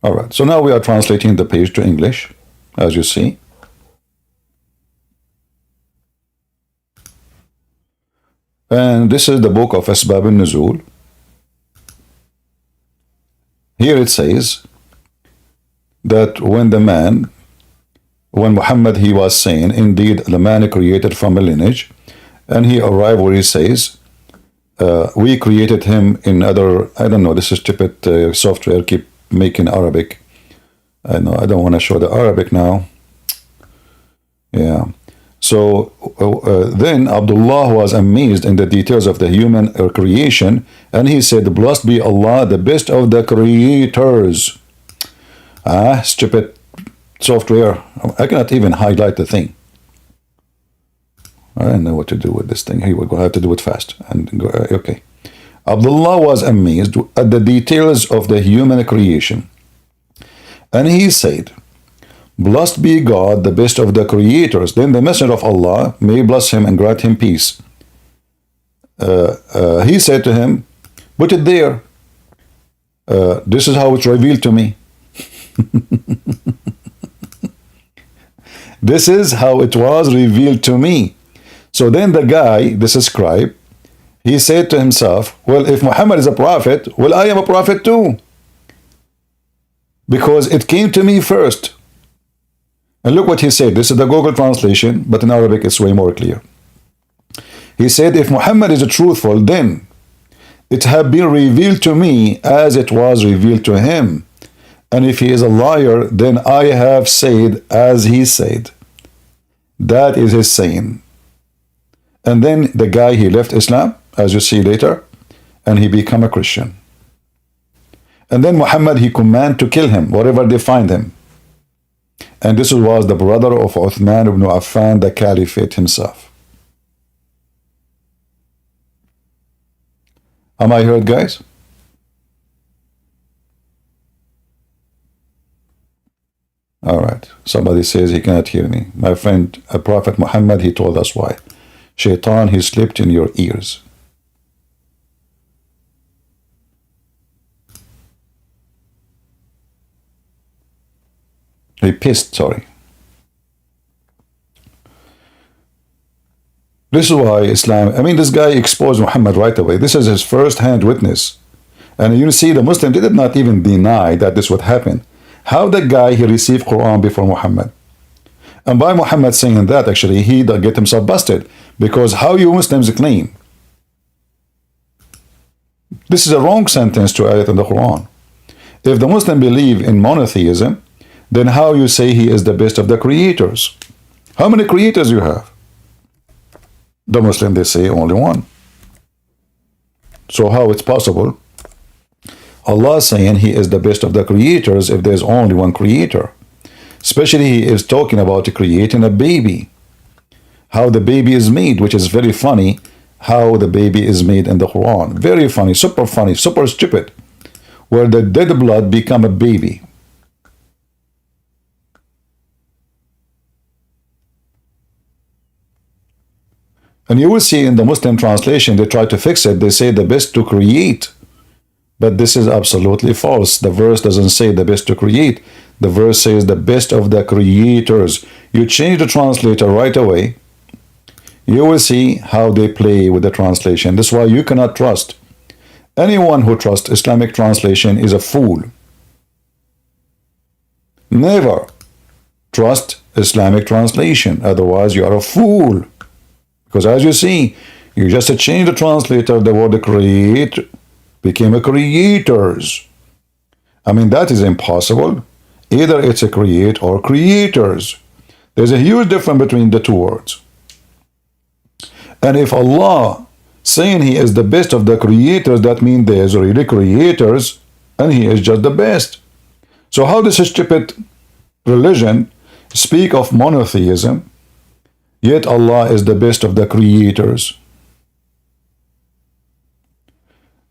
All right, so now we are translating the page to English, as you see. And this is the book of Asbab al-Nuzul. Here it says that when Muhammad, he was saying, indeed, the man created from a lineage, and he arrived where he says, we created him in other, I don't know, this is stupid software, keep making Arabic. I know, I don't want to show the Arabic now. Yeah. So then Abdullah was amazed in the details of the human creation, and he said, blessed be Allah, the best of the creators. Stupid software. I cannot even highlight the thing. I don't know what to do with this thing. Here we go. I have to do it fast. And go, okay. Abdullah was amazed at the details of the human creation. And he said, "Blessed be God, the best of the creators." Then the Messenger of Allah, may bless him and grant him peace, he said to him, "Put it there. This is how it's revealed to me." This is how it was revealed to me. So then the guy, this scribe, he said to himself, well, if Muhammad is a prophet, well, I am a prophet too. Because it came to me first. And look what he said. This is the Google translation, but in Arabic it's way more clear. He said, if Muhammad is truthful, then it had been revealed to me as it was revealed to him. And if he is a liar, then I have said as he said. That is his saying. And then the guy, he left Islam, as you see later, and he became a Christian. And then Muhammad, he commanded to kill him, wherever they find him. And this was the brother of Uthman ibn Affan, the Caliphate himself. Am I heard, guys? All right. Somebody says he cannot hear me. My friend, Prophet Muhammad, he told us why. Shaitan, he slipped in your ears. He pissed, sorry. This is why Islam, I mean, this guy exposed Muhammad right away. This is his first-hand witness. And you see, the Muslim did not even deny that this would happen. How the guy, he received Quran before Muhammad. And by Muhammad saying that, actually, he get himself busted. Because how you Muslims claim? This is a wrong sentence to ayat in the Quran. If the Muslim believe in monotheism, then how you say he is the best of the creators? How many creators you have? The Muslim, they say only one. So how it's possible? Allah saying he is the best of the creators if there's only one creator. Especially he is talking about creating a baby. How the baby is made, which is very funny, how the baby is made in the Quran. Very funny, super stupid. Where the dead blood become a baby. And you will see in the Muslim translation, they try to fix it. They say the best to create. But this is absolutely false. The verse doesn't say the best to create. The verse says the best of the creators. You change the translator right away. You will see how they play with the translation. That's why you cannot trust. Anyone who trusts Islamic translation is a fool. Never trust Islamic translation. Otherwise, you are a fool. Because as you see, you just change the translator, the word create became a creators. I mean, that is impossible. Either it's a create or creators. There's a huge difference between the two words. And if Allah saying he is the best of the creators, that means there's really creators and he is just the best. So how does a stupid religion speak of monotheism, yet Allah is the best of the creators?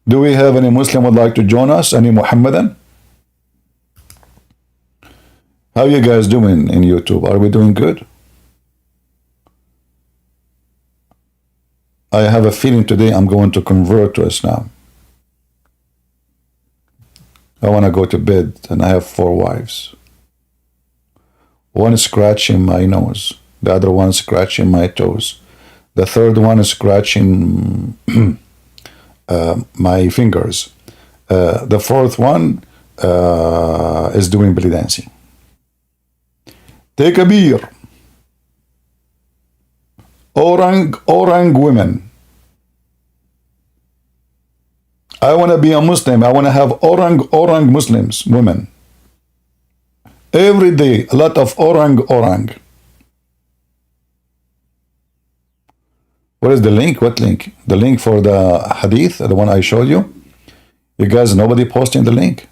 Do we have any Muslim would like to join us? Any Muhammadan? How you guys doing in YouTube? Are we doing good? I have a feeling today I'm going to convert to Islam. I want to go to bed and I have 4 wives. One is scratching my nose. The other one is scratching my toes. The third one is scratching my fingers. The fourth one is doing belly dancing. Take a beer. Orang women. I want to be a Muslim. I want to have orang Muslims, women. Every day, a lot of orang. What is the link? What link? The link for the hadith, the one I showed you? You guys, nobody posting the link?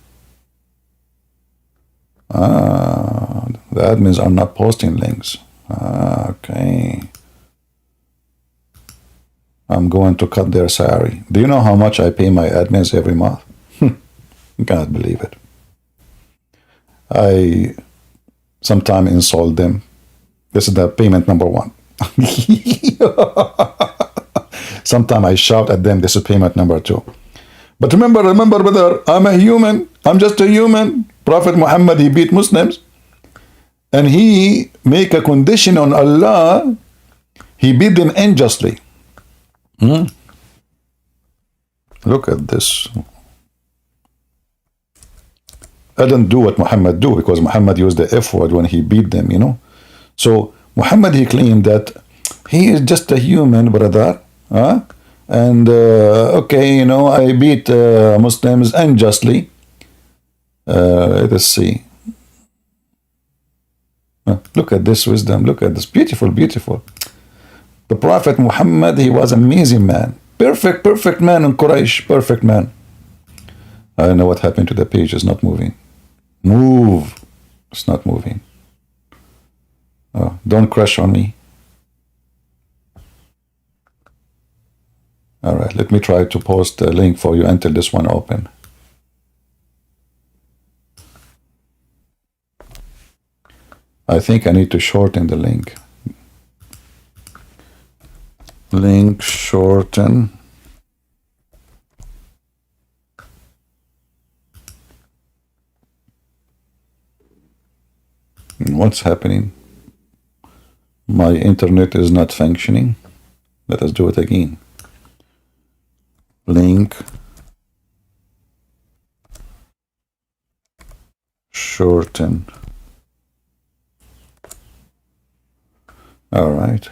The admins are not posting links. Okay. I'm going to cut their salary. Do you know how much I pay my admins every month? You cannot believe it. I sometimes insult them. This is the payment number one. Sometimes I shout at them. This is payment number two. But remember, brother, I'm a human. I'm just a human. Prophet Muhammad, he beat Muslims. And he make a condition on Allah. He beat them unjustly. Look at this. I don't do what Muhammad do, because Muhammad used the F word when he beat them, you know. So Muhammad, he claimed that he is just a human, brother. And okay, you know, I beat Muslims unjustly. Let us see. Look at this wisdom. Look at this. Beautiful, beautiful. The Prophet Muhammad, he was an amazing man. Perfect man in Quraysh. Perfect man. I don't know what happened to the page. It's not moving. Move. It's not moving. Oh, don't crash on me. All right, let me try to post a link for you until this one open. I think I need to shorten the link. Link shorten. What's happening? My internet is not functioning. Let us do it again. Link shorten. All right.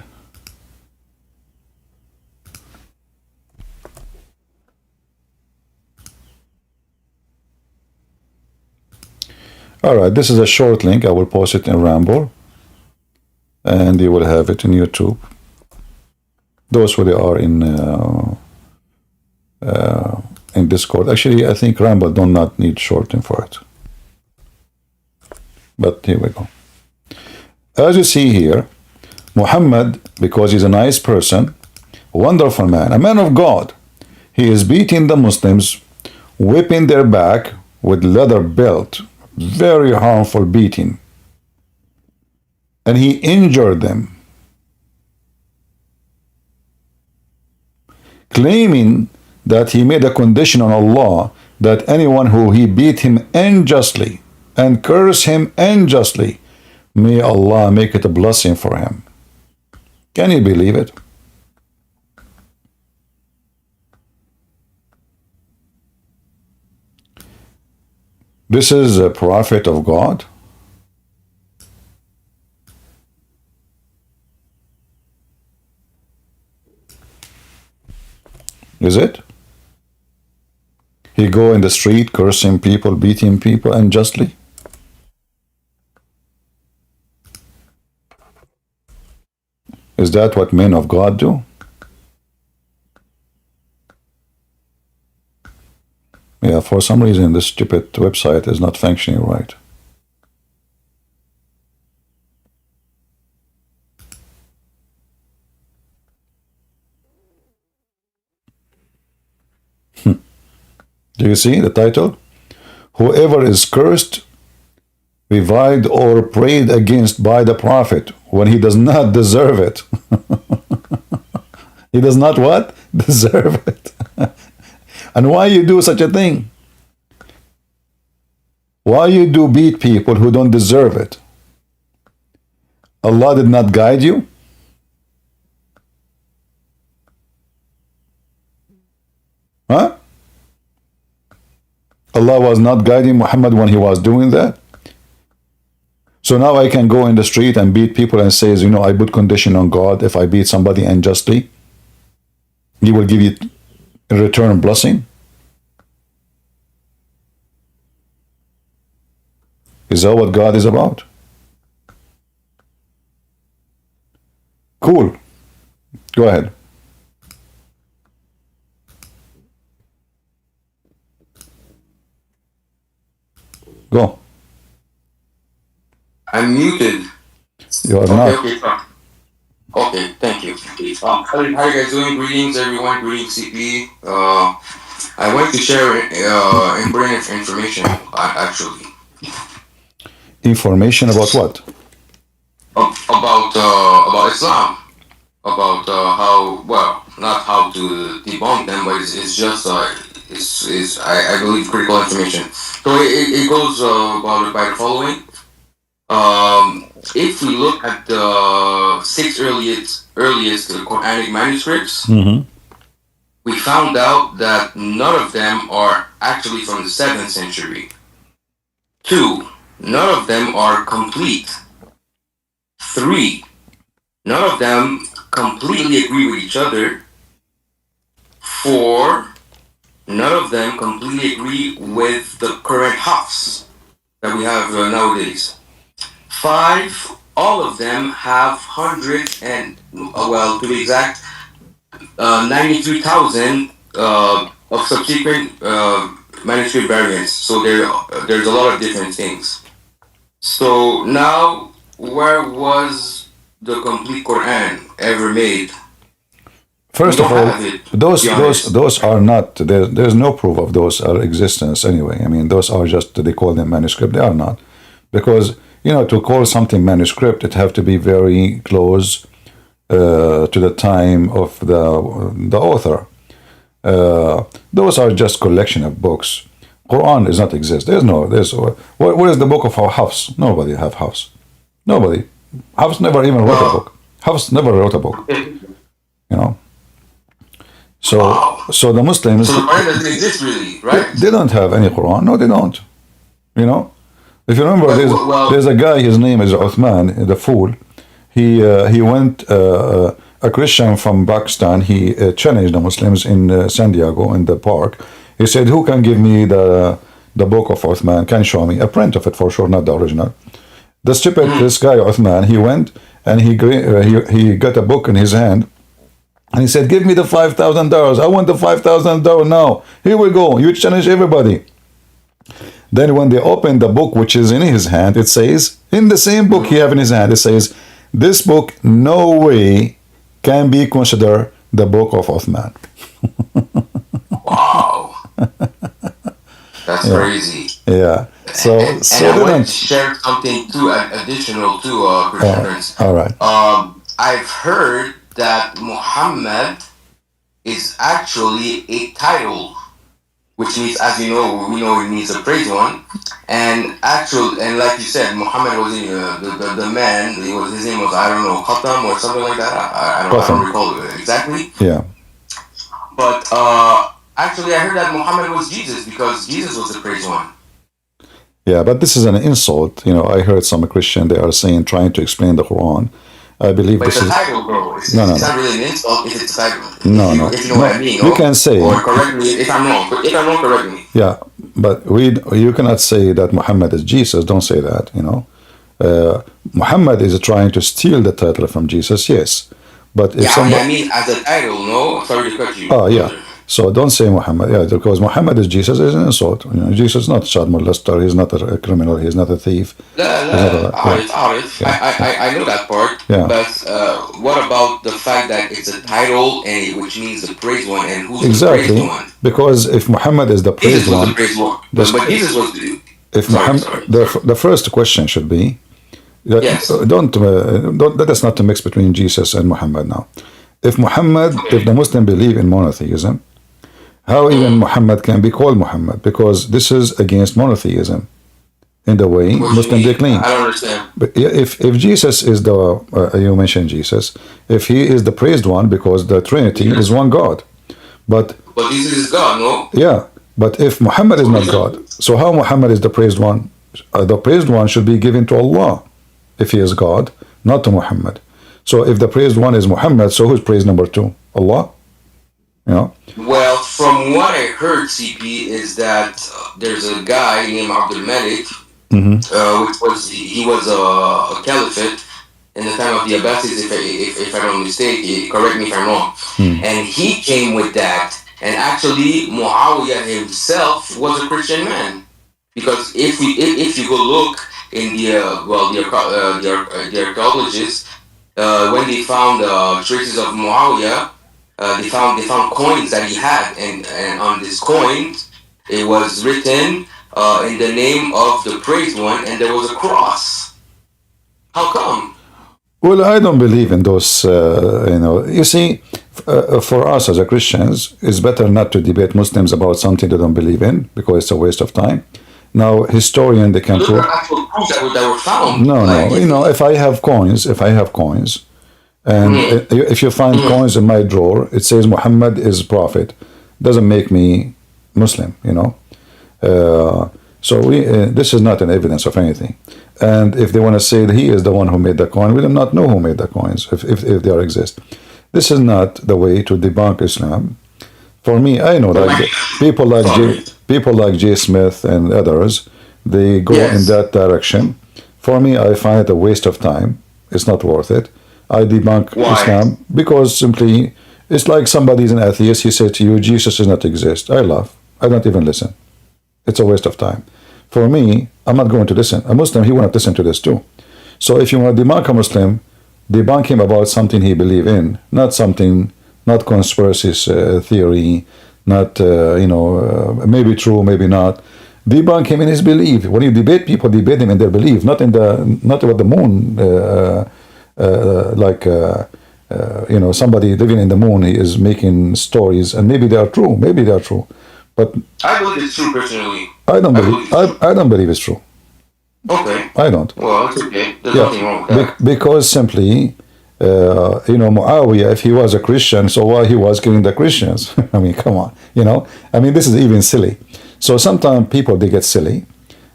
All right, this is a short link. I will post it in Ramble, and you will have it in YouTube. Those who are in Discord. Actually, I think Ramble do not need shorten for it. But here we go. As you see here, Muhammad, because he's a nice person, a wonderful man, a man of God, he is beating the Muslims, whipping their back with leather belt, very harmful beating, and he injured them, claiming that he made a condition on Allah that anyone who he beat him unjustly and curse him unjustly, may Allah make it a blessing for him. Can you believe it? This is a prophet of God. Is it? He go in the street cursing people, beating people unjustly? Is that what men of God do? Yeah, for some reason this stupid website is not functioning right. Do you see the title? Whoever is cursed, reviled, or prayed against by the prophet when he does not deserve it. He does not what? Deserve it. And why you do such a thing? Why you do beat people who don't deserve it? Allah did not guide you? Huh? Allah was not guiding Muhammad when he was doing that? So now I can go in the street and beat people and say, you know, I put condition on God. If I beat somebody unjustly, He will give you in return blessing? Is that what God is about? Cool. Go ahead. Go.
I'm muted.
You are
Okay,
not.
okay, fine.
Okay, thank you. How you guys doing? Greetings, everyone. Greetings, CP. I want to share important information, actually,
Information about what?
about Islam, about how, well, not how to debunk them, but it's just I believe critical information. So it goes about by the following. If we look at the six earliest Quranic manuscripts,
Mm-hmm.
we found out that none of them are actually from the 7th century. Two, none of them are complete. Three, none of them completely agree with each other. Four, none of them completely agree with the current Hafs that we have nowadays. Five, all of them have hundreds and, well, to be exact, 93,000 of subsequent manuscript variants. So there's a lot of different things. So now, where was the complete Quran ever made?
First
We
of
don't
all,
have it.
those are not there's no proof of those existence anyway. I mean, those are just they call them manuscript. They are not, because to call something manuscript, it have to be very close to the time of the author. Those are just collection of books. Quran does not exist. There's what is the book of Hafs? Nobody have Hafs. Nobody. Hafs never even wrote a book. Hafs never wrote a book. You know. So
Wow.
so the Muslims,
So the Quran doesn't exist really, right?
they don't have any Quran. No, they don't. If you remember, there's a guy. His name is Uthman, the fool. He went a Christian from Pakistan. He challenged the Muslims in San Diego in the park. He said, "Who can give me the book of Uthman? Can show me a print of it for sure, not the original." The stupid this guy Uthman, he went and he got a book in his hand. And he said, "Give me the $5,000. I want the $5,000 now. Here we go. You challenge everybody." Then when they open the book which is in his hand, it says, in the same book he have in his hand, it says, "This book no way can be considered the book of Uthman."
Wow. That's
Yeah.
crazy.
Yeah. So
And I want to share something additional to Christian friends.
all right.
I've heard that Muhammad is actually a title, which means, as you know, we know it means a praised one. And like you said, Muhammad was the man. His name was, I don't know, Khatam or something like that. I don't recall it exactly.
Yeah.
But actually, I heard that Muhammad was Jesus because Jesus was the praised one.
Yeah, but this is an insult. I heard some Christian, they are saying, trying to explain the Quran. I believe
but
this
it's
is
a title, bro. It's not really an insult if it's a title. If you know what I mean.
You can say.
Or correct me if I'm wrong. If I'm wrong, correct me.
Yeah, but you cannot say that Muhammad is Jesus. Don't say that. Muhammad is trying to steal the title from Jesus. Yes, but if somebody,
I mean as a title. No, sorry to cut you.
Oh yeah. So don't say Muhammad. Yeah, because Muhammad is Jesus is an insult. Jesus is not a child molester. He's not a criminal. He's not a thief.
I know that part.
Yeah.
But what about the fact that it's a title and which means the praised one, and who's
Exactly.
the praised one?
Because if Muhammad is the praised
Jesus was
one,
the praised one. But Jesus was the.
if Muhammad, the first question should be,
Yes.
don't let us not to mix between Jesus and Muhammad now. If the Muslim believe in monotheism, how even Muhammad can be called Muhammad? Because this is against monotheism in the way Muslim they claim.
I don't understand.
But if Jesus is the you mentioned Jesus, if he is the praised one, because the Trinity is one God, but
Jesus is God, no?
Yeah, but if Muhammad is not God, so how Muhammad is the praised one? The praised one should be given to Allah if he is God, not to Muhammad. So if the praised one is Muhammad, so who's praised number two? Allah?
Well, from what I heard, CP, is that there's a guy named Abdul Malik, he was a caliphate in the time of the Abbasids, if I don't mistake, correct me if I'm wrong. And he came with that. And actually, Muawiyah himself was a Christian man, because if you go look in the archaeologists, when they found traces of Muawiyah, they found coins that he had, and on these coins it was written in the name of the praised one, and there was a cross. How come?
Well, I don't believe in those. You see, for us as a Christians, it's better not to debate Muslims about something they don't believe in because it's a waste of time. Now, historian they can
Those
prove.
are actual proofs that were found.
No,
Like,
no. If I have coins, and
mhm,
if you find
mhm.
coins in my drawer, it says Muhammad is prophet. Doesn't make me Muslim. So this is not an evidence of anything. And if they want to say that he is the one who made the coin, we do not know who made the coins, if they exist. This is not the way to debunk Islam. For me, I know like
Sorry.
people like J. Smith and others, they go in
Yes.
that direction. For me, I find it a waste of time. It's not worth it. I debunk
Why?
Islam because simply it's like somebody's an atheist. He said to you, Jesus does not exist. I laugh. I don't even listen. It's a waste of time. For me, I'm not going to listen. A Muslim, he will not listen to this too. So if you want to debunk a Muslim, debunk him about something he believe in, not something, not conspiracy theory, not maybe true, maybe not. Debunk him in his belief. When you debate people, debate them in their belief, not about the moon. Somebody living in the moon, he is making stories, and maybe they are true. Maybe they are true, but
I believe it's true personally.
I don't
I
believe.
believe it's true.
I don't believe it's true.
Okay.
I don't.
Well, it's okay. There's
Yeah,
nothing wrong with that.
because simply, Muawiyah, if he was a Christian, so why he was killing the Christians? I mean, come on. I mean, this is even silly. So sometimes people they get silly,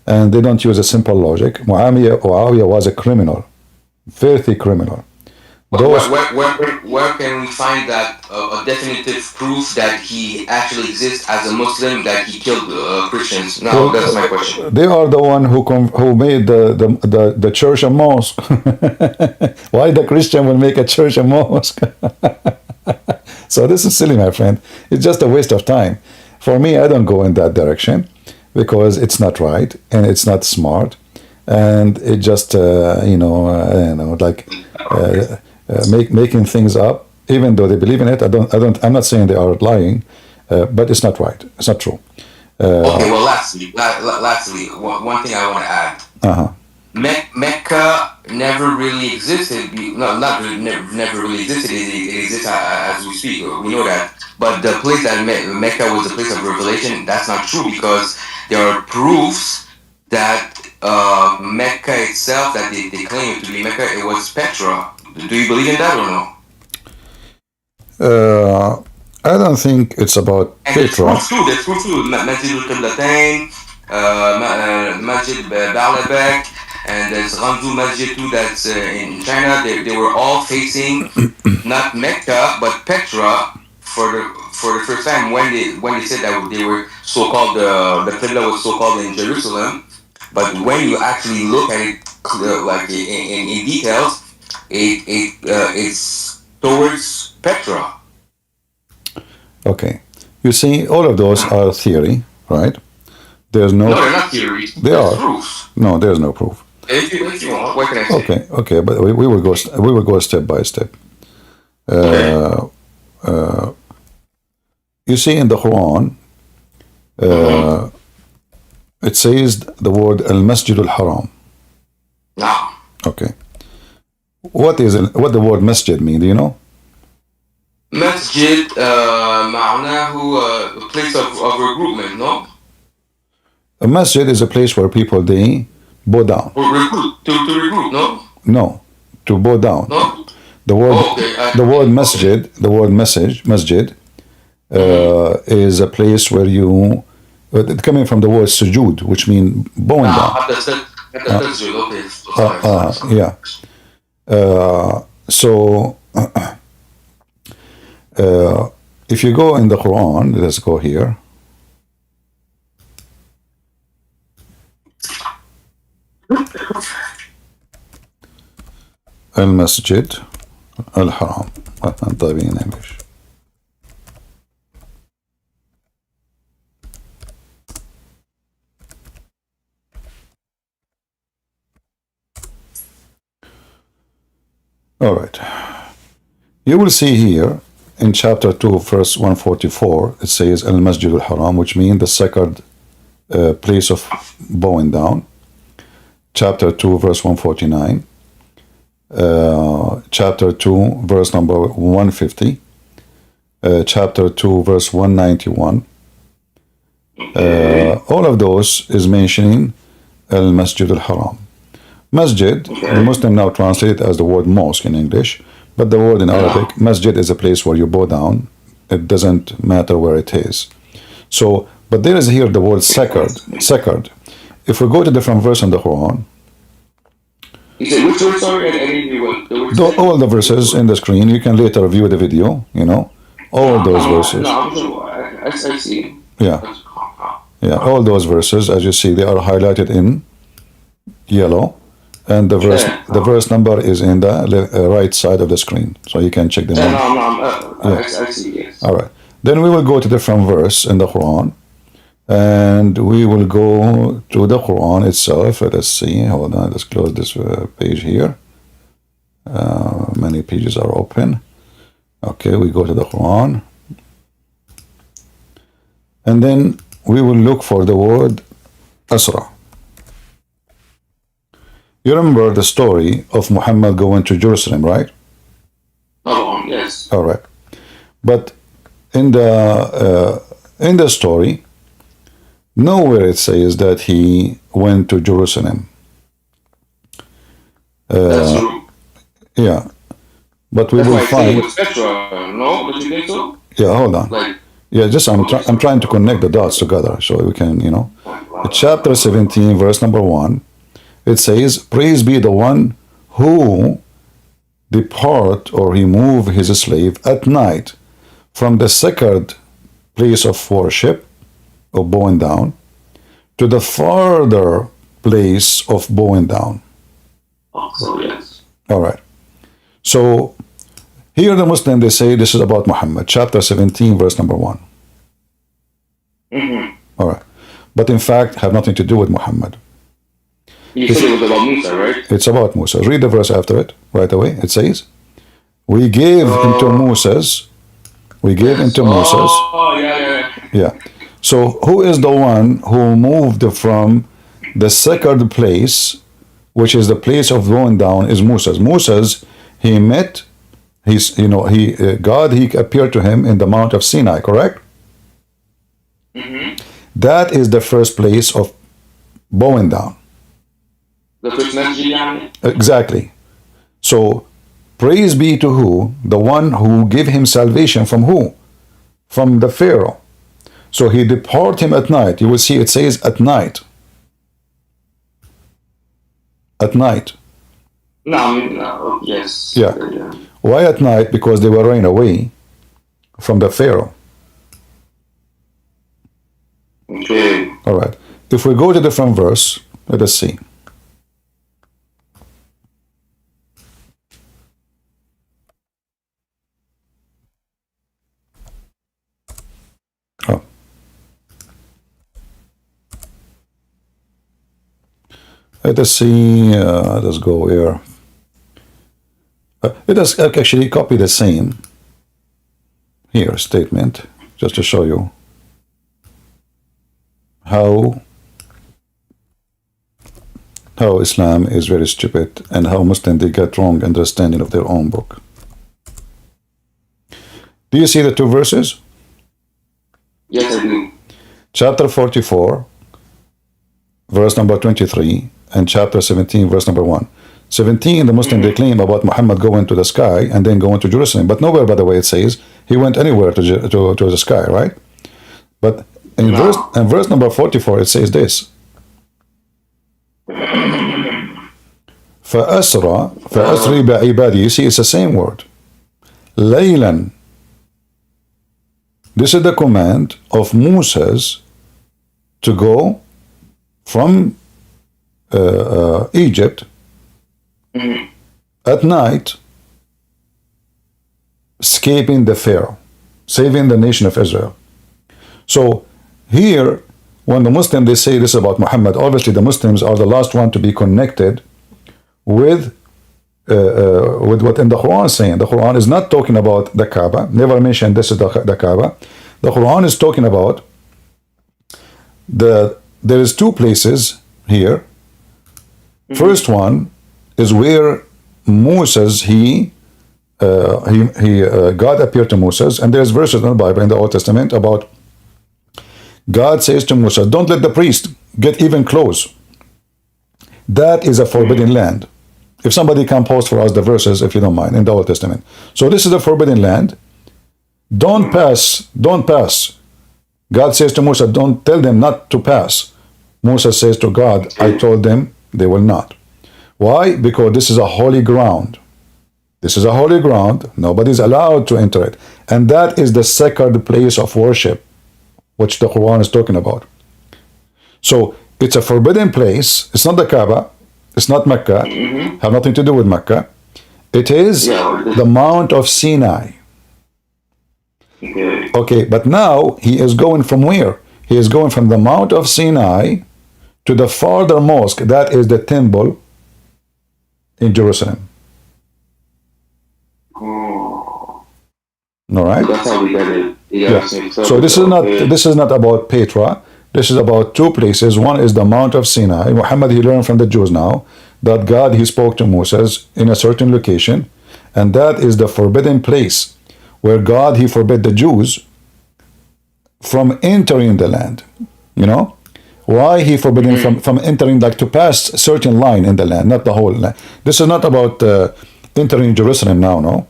and they don't use a simple logic. Muawiyah was a criminal, filthy criminal.
But
Those
where can we find that a definitive proof that he actually exists as a Muslim, that he killed Christians? Now
well,
that's my question.
they are the one who made the church a mosque. Why the Christian will make a church a mosque? So this is silly, my friend. It's just a waste of time. For me, I don't go in that direction because it's not right and it's not smart, and it just like making things up. Even though they believe in it, I'm not saying they are lying, but it's not right. It's not true.
Okay. Well, lastly, one thing I want to add.
Uh-huh.
Mecca never really existed. No, not really, never really existed. It exists as we speak. We know that. But the place that Mecca was the place of revelation, that's not true, because there are proofs that Mecca itself, that they claim to be Mecca, it was Petra. Do you believe in that or no?
Uh, I don't think it's about
And there's
Petra.
proofs too. There's proofs too. Masjid al-Qiblatain, Masjid Baalbek, and there's Ranzu Masjid too. That's in China. They were all facing not Mecca but Petra for the first time, when they said that they were so called, the Qibla was so called in Jerusalem. But when you actually look at it like in details, it's towards Petra.
Okay. You see, all of those are theory, right? There's no.
No, they're not theories.
They
There's
are.
proofs.
No, there's no proof.
If you want, what can I say?
Okay, but we will go step by step.
Okay.
You see, in the Quran,
Mm-hmm.
it says the word Al Masjid Al Haram.
Now,
Okay. What the word masjid mean? Do you know?
masjid, معناه a place of regroupment, no?
A masjid is a place where people they bow down.
Or recruit, to recruit, no?
No, to bow down.
No?
The word
Oh, okay.
the word
Okay.
the word masjid
Mm-hmm.
is a place where you coming from the word sujud, which means bowing down.
At the tasjud, okay. Sorry.
Yeah. So if you go in the Quran, let's go here. المسجد الحرام. طيب in English. All right. You will see here in chapter 2, verse 144, it says Al Masjid al Haram, which means the sacred place of bowing down. Chapter 2, verse 149. Chapter 2, verse number 150. Chapter 2, verse 191. All of those is mentioning Al Masjid al Haram. Masjid, the Muslim now translate it as the word mosque in English, but the word in Arabic, masjid, is a place where you bow down. It doesn't matter where it is. So, but there is here the word sacred. Sacred. If we go to different verse in the Quran,
You said which verse? Sorry, I didn't hear what.
all the verses in the screen, you can later view the video, you know, all those verses.
No, I see.
Yeah. Yeah, all those verses, as you see, they are highlighted in yellow, and the verse number is in the right side of the screen, so you can check them out.
I see. Yes.
All right. Then we will go to different verse in the Quran, and we will go to the Quran itself. Let's see. Hold on. Let's close this page here. Many pages are open. Okay, we go to the Quran, and then we will look for the word Asra. You remember the story of Muhammad going to Jerusalem, right?
Yes.
All right. But in the story, nowhere it says that he went to Jerusalem.
That's true.
Yeah. But we
That's
will
why
find.
it's Petra, no? Don't you think so?
Yeah, hold on.
Like,
Yeah, just I'm trying to connect the dots together so we can, you know. Chapter 17, verse number 1, it says, "Praise be the one who depart or remove his slave at night from the sacred place of worship, of bowing down, to the farther place of bowing down."
so yes.
All right. So here the Muslim, they say this is about Muhammad, chapter 17, verse number 1. All right. But in fact, have nothing to do with Muhammad.
You said it was about Musa, right?
It's about Musa. Read the verse after it right away. It says, "We gave into Moses." We gave into Moses.
Oh, yeah.
Yeah. So who is the one who moved from the sacred place, which is the place of going down, is Moses. Moses, he met, God, he appeared to him in the Mount of Sinai, correct? That is the first place of bowing down.
The first masjid,
Exactly. So, praise be to who? The one who gave him salvation from who? From the Pharaoh. So he departed him at night. You will see it says at night. At night.
No, yes.
Yeah. Why at night? Because they were running away from the Pharaoh.
Okay.
All right. If we go to different verse, let us see. Oh. Let us see. Let us go here. Let us actually copy the same here statement just to show you how Islam is very stupid and how Muslims they get wrong understanding of their own book. Do you see the two verses?
Yes, I do.
Chapter 44, verse number 23, and chapter 17, verse number 1. 17, the Muslim they claim about Muhammad going to the sky and then going to Jerusalem, but nowhere, by the way, it says he went anywhere to the sky, right? But in verse number 44, it says this. فَأَسْرِ بِعِبَادِي. You see, it's the same word. لَيْلًا. This is the command of Moses to go from Egypt at night, escaping the Pharaoh, saving the nation of Israel. So here, when the Muslims they say this about Muhammad, obviously the Muslims are the last one to be connected with with what in the Quran is saying. The Quran is not talking about the Kaaba. Never mentioned this is the Kaaba. The Quran is talking about there is two places here. First one is where Moses God appeared to Moses, and there's verses in the Bible in the Old Testament about God says to Moses, "Don't let the priest get even close." That is a forbidden land. If somebody can post for us the verses, if you don't mind, in the Old Testament. So this is a forbidden land. Don't pass. Don't pass. God says to Moses, "Don't tell them not to pass." Moses says to God, "I told them they will not." Why? Because this is a holy ground. This is a holy ground. Nobody's allowed to enter it. And that is the sacred place of worship, which the Quran is talking about. So it's a forbidden place. It's not the Kaaba. It's not Mecca. Have nothing to do with Mecca. It is the Mount of Sinai. Okay, but now he is going from where? He is going from the Mount of Sinai to the farther mosque. That is the temple in Jerusalem. All right.
That's how we get it.
Yes. So this is not about Petra. This is about two places. One is the Mount of Sinai. Muhammad, he learned from the Jews now that God, he spoke to Moses in a certain location, and that is the forbidden place where God, he forbid the Jews from entering the land. You know? Why he forbidden from entering, like to pass a certain line in the land, not the whole land. This is not about entering Jerusalem now, no.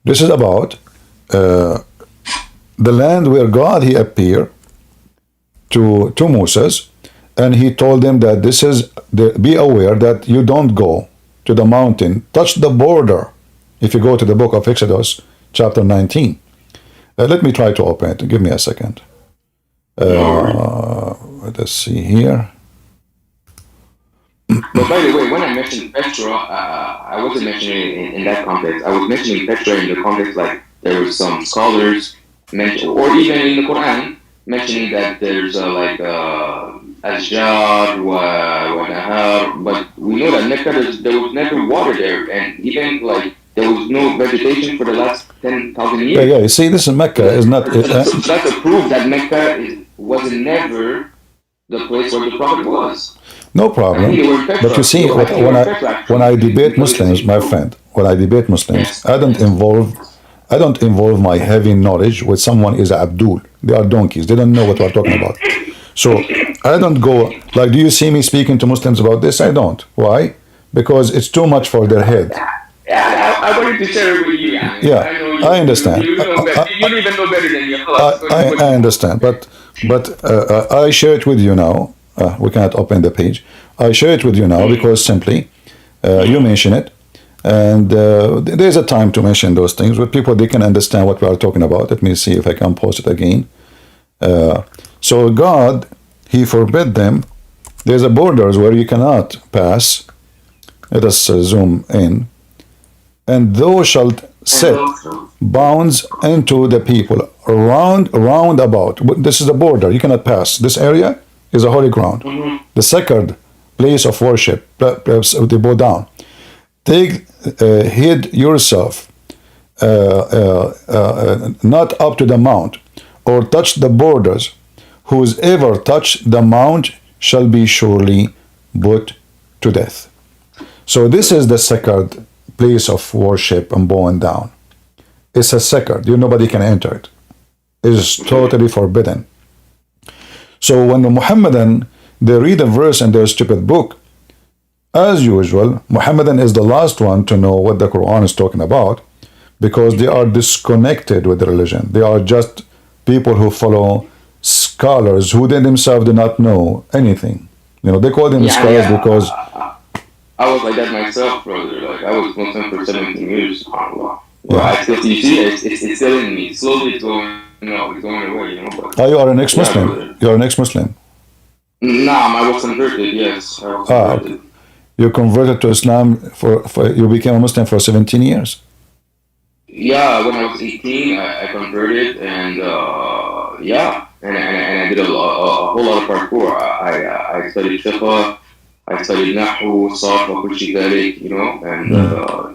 This is about the land where God, he appeared to Moses, and he told them that this is be aware that you don't go to the mountain, touch the border. If you go to the book of Exodus, chapter 19. Let me try to open it. Give me a second. Let's see here.
But by the way, when I mentioned Petra, I wasn't mentioning it in that context. I was mentioning Petra in the context like there were some scholars mention, or even in the Quran mentioning that there's like Ashjar, wa Nahar, but we know that Mecca there was never water there, and even like there was no vegetation for the last 10,000 years.
Yeah. You see, this is Mecca. Is not.
So that's a proof that Mecca was never the place where the Prophet was.
No problem. But you see, when I debate Muslims, my friend, when I debate Muslims, I don't involve my heavy knowledge with someone is Abdul. They are donkeys. They don't know what we're talking about. So I don't go like, do you see me speaking to Muslims about this? I don't. Why? Because it's too much for their head.
I wanted to share it with you.
Yeah, I understand.
You don't even know better than me.
I understand, but I share it with you now. We cannot open the page. I share it with you now because simply you mention it, and there's a time to mention those things with people. They can understand what we are talking about. Let me see if I can post it again. So God, he forbid them. There's a borders where you cannot pass. Let us zoom in. And thou shalt set bounds into the people round about. This is the border. You cannot pass. This area is a holy ground. The sacred place of worship. Perhaps they bow down. Take heed yourself not up to the mount, or touch the borders. Whoever touch the mount shall be surely put to death. So this is the sacred place of worship and bowing down. It's a sacred. Nobody can enter it. It is totally forbidden. So when the Muhammadan, they read a verse in their stupid book, as usual, Muhammadan is the last one to know what the Quran is talking about, because they are disconnected with the religion. They are just people who follow scholars who they themselves do not know anything. They call them scholars because
I was like that myself, brother. Like I was Muslim for 17 years. SubhanAllah. Well, I still, you see, it's still in me. Slowly it's going, it's going away. But,
you are an ex-Muslim. You are an ex-Muslim.
Nah, I was converted. Yes, I was converted.
You converted to Islam for you became a Muslim for 17 years.
Yeah, when I was 18, I converted, and and I did a whole lot of parkour. I studied fiqh. I studied Nahu, Sarf, كل شيء ذلك, you know, and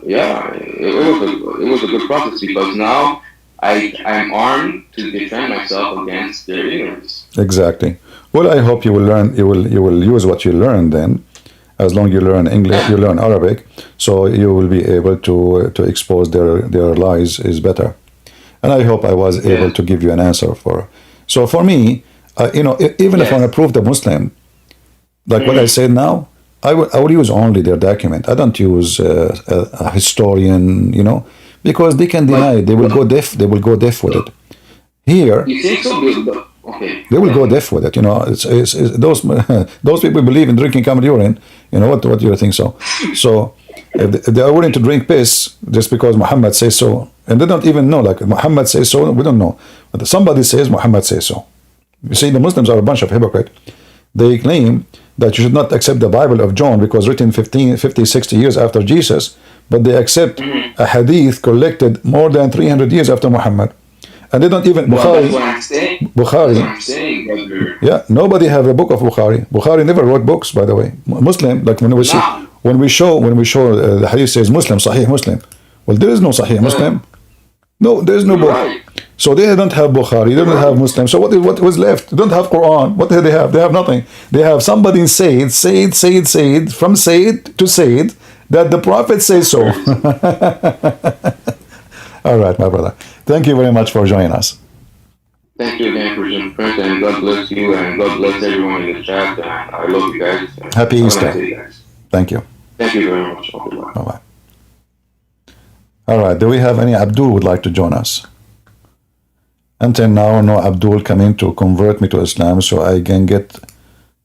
yeah, it was a good process because now I'm armed to defend myself against their ignorance.
Exactly. Well, I hope you will learn. You will use what you learn then, as long as you learn English, you learn Arabic, so you will be able to expose their lies is better. And I hope I was able to give you an answer for. So for me, you know, even if I want to prove the Muslim, like what I said now, I will use only their document. I don't use a historian, you know, because they can deny it. They will go deaf. They will go deaf with it. Here,
You think so? Okay.
they will go deaf with it. You know, it's those those people believe in drinking camel urine. You know what do you think so? So if they are willing to drink piss just because Muhammad says so, and they don't even know, like Muhammad says so, we don't know. But somebody says Muhammad says so. You see, the Muslims are a bunch of hypocrites. They claim that you should not accept the Bible of John because written 50, 60 years after Jesus, but they accept a hadith collected more than 300 years after Muhammad. And they don't even Bukhari.
That's what I'm saying.
Bukhari.
That's what I'm saying, brother.
Yeah, nobody have a book of Bukhari. Bukhari never wrote books, by the way. Muslim, like when we see, when we show the hadith says Muslim, Sahih Muslim. Well, there is no Sahih Muslim. No, there is no book.
Right.
So they don't have Bukhari, they don't have Muslim. So what was left? They don't have Quran. What do they have? They have nothing. They have somebody in Sayyid, from Sayyid to Sayyid, that the Prophet says so. All right, my brother. Thank you very much for joining us.
Thank you again for your friends, and God bless you, and God bless everyone in the chat. And I love you guys.
Happy
Have a
Easter.
nice day, guys.
Thank you.
Thank you very much. Okay, bye.
Bye-bye. All right, do we have any Abdul would like to join us? Until now, no Abdul coming to convert me to Islam so I can get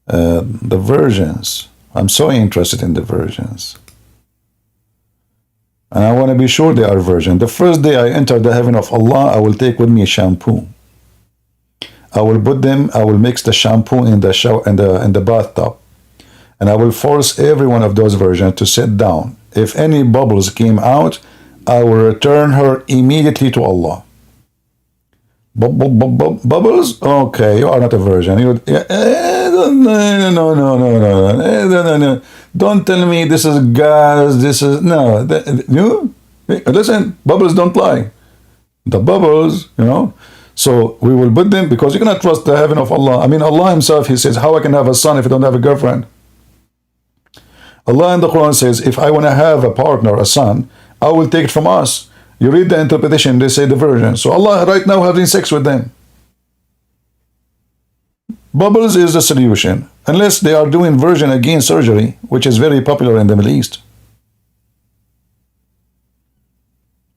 the versions. I'm so interested in the versions. And I want to be sure they are virgin. The first day I enter the heaven of Allah, I will take with me shampoo. I will mix the shampoo in the shower, in the bathtub. And I will force every one of those virgins to sit down. If any bubbles came out, I will return her immediately to Allah. Bubbles? Okay, you are not a virgin. No. Don't tell me this is gas, this is, no. Listen, bubbles don't lie. The bubbles, you know. So we will put them, because you cannot trust the heaven of Allah. I mean, Allah himself, he says, how I can have a son if I don't have a girlfriend? Allah in the Quran says, if I want to have a partner, a son, I will take it from us. You read the interpretation, they say the virgin. So Allah right now having sex with them. Bubbles is the solution. Unless they are doing virgin again surgery, which is very popular in the Middle East.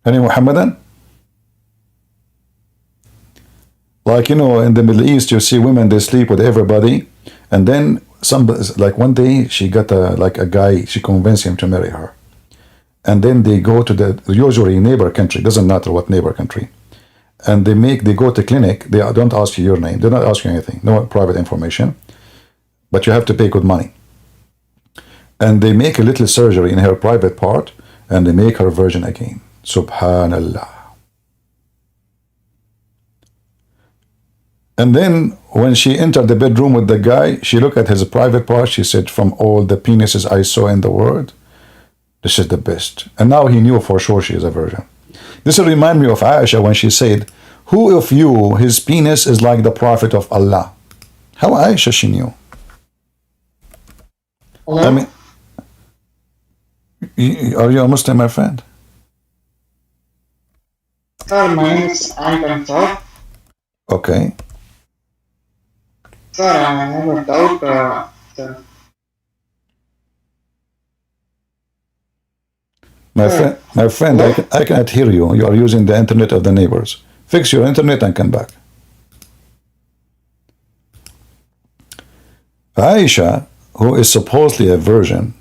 Any Muhammadan? Like, you know, in the Middle East, you see women, they sleep with everybody. And then like one day she got a guy, she convinced him to marry her. And then they go to the usually neighbor country, doesn't matter what neighbor country, and they go to clinic. They don't ask you your name, they don't ask you anything, no private information, but you have to pay good money. And they make a little surgery in her private part, and they make her virgin again. Subhanallah. And then when she entered the bedroom with the guy, she looked at his private part. She said, from all the penises I saw in the world, this is the best. And now he knew for sure she is a virgin. This will remind me of Aisha when she said, who of you, his penis is like the Prophet of Allah? How Aisha she knew?
Hello?
I mean, are you a Muslim, my friend?
Sir, my name is Anton, sir.
Okay.
Sir, I have a doubt, sir.
My friend, I cannot hear you. You are using the internet of the neighbors. Fix your internet and come back. Aisha, who is supposedly a virgin,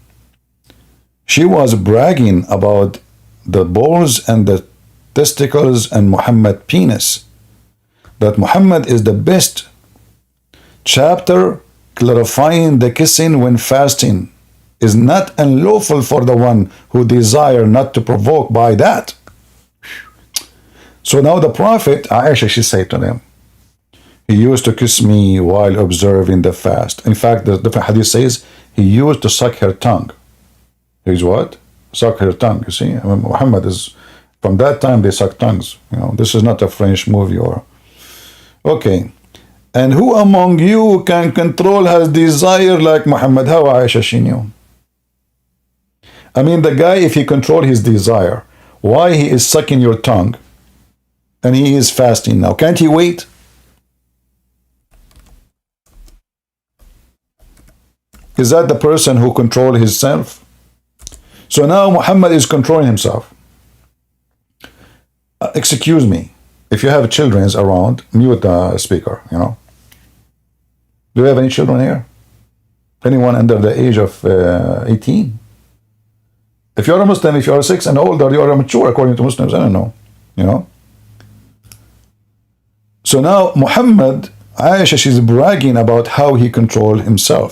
she was bragging about the balls and the testicles and Muhammad penis. That Muhammad is the best chapter clarifying the kissing when fasting is not unlawful for the one who desire not to provoke by that. So now the Prophet, Aisha, she said to them, he used to kiss me while observing the fast. In fact, the different hadith says, he used to suck her tongue. He's what? Suck her tongue. You see, I mean, Muhammad is, from that time they suck tongues. This is not a French movie or. Okay. And who among you can control his desire like Muhammad? How Aisha she knew? I mean, the guy, if he control his desire, why he is sucking your tongue? And he is fasting now. Can't he wait? Is that the person who control himself? So now Muhammad is controlling himself. Excuse me. If you have children around, mute the speaker, Do you have any children here? Anyone under the age of 18? If you're a Muslim, if you're 6 and older, you are mature according to Muslims. I don't know, So now Muhammad, Aisha, she's bragging about how he controlled himself.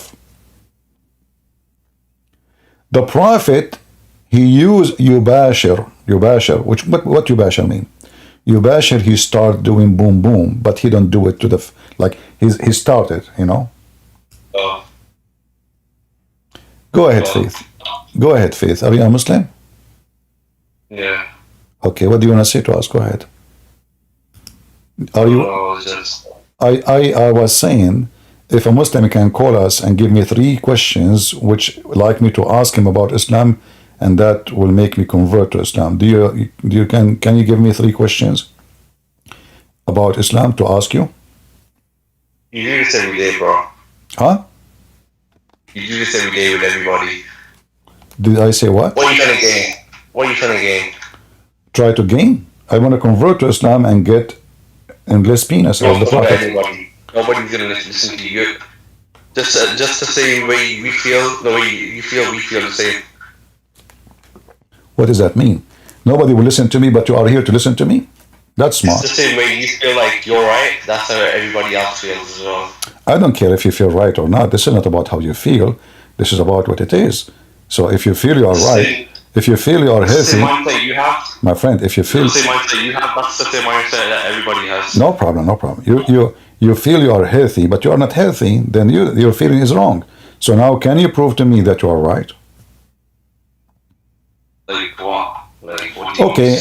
The Prophet, he used yubashir, what yubashir mean? Yubashir, he start doing boom boom, but he don't do it to the, like he started, Go ahead, Faith. Go ahead, Faith. Are you a Muslim?
Yeah.
Okay, what do you want to say to us? Go ahead. Are you? I was saying, if a Muslim can call us and give me 3 questions which like me to ask him about Islam, and that will make me convert to Islam. Can you give me 3 questions about Islam to ask you?
You do this every day, bro.
Huh?
You do this every day with everybody.
Did I say what?
What are you trying to gain? What are you trying to gain?
Try to gain? I want to convert to Islam and get endless penis as the Prophet.
Nobody's gonna listen to you. Just the same way we feel, the way you feel, we feel the same.
What does that mean? Nobody will listen to me, but you are here to listen to me? That's smart.
It's the same way you feel like you're right, that's how everybody else feels as well.
I don't care if you feel right or not. This is not about how you feel. This is about what it is. So if you feel you are right, if you feel you are healthy,
you have,
my friend, if you feel
the same mindset you have, that's the same mindset that everybody has.
no problem. You feel you are healthy, but you are not healthy, then your feeling is wrong. So now can you prove to me that you are right?
Like what? Like what do you
Okay,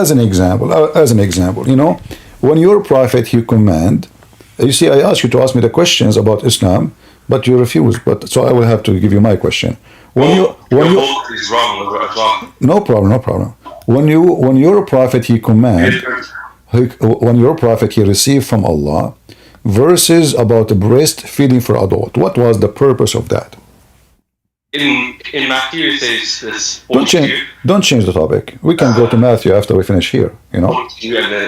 as an example, when your prophet he command, you see, I asked you to ask me the questions about Islam, but you refuse. But so I will have to give you my question.
is wrong.
No problem. When your prophet he command, when your prophet he received from Allah verses about breastfeeding for adult, what was the purpose of that?
In Matthew it says this.
Don't change the topic. We can go to Matthew after we finish here.
And then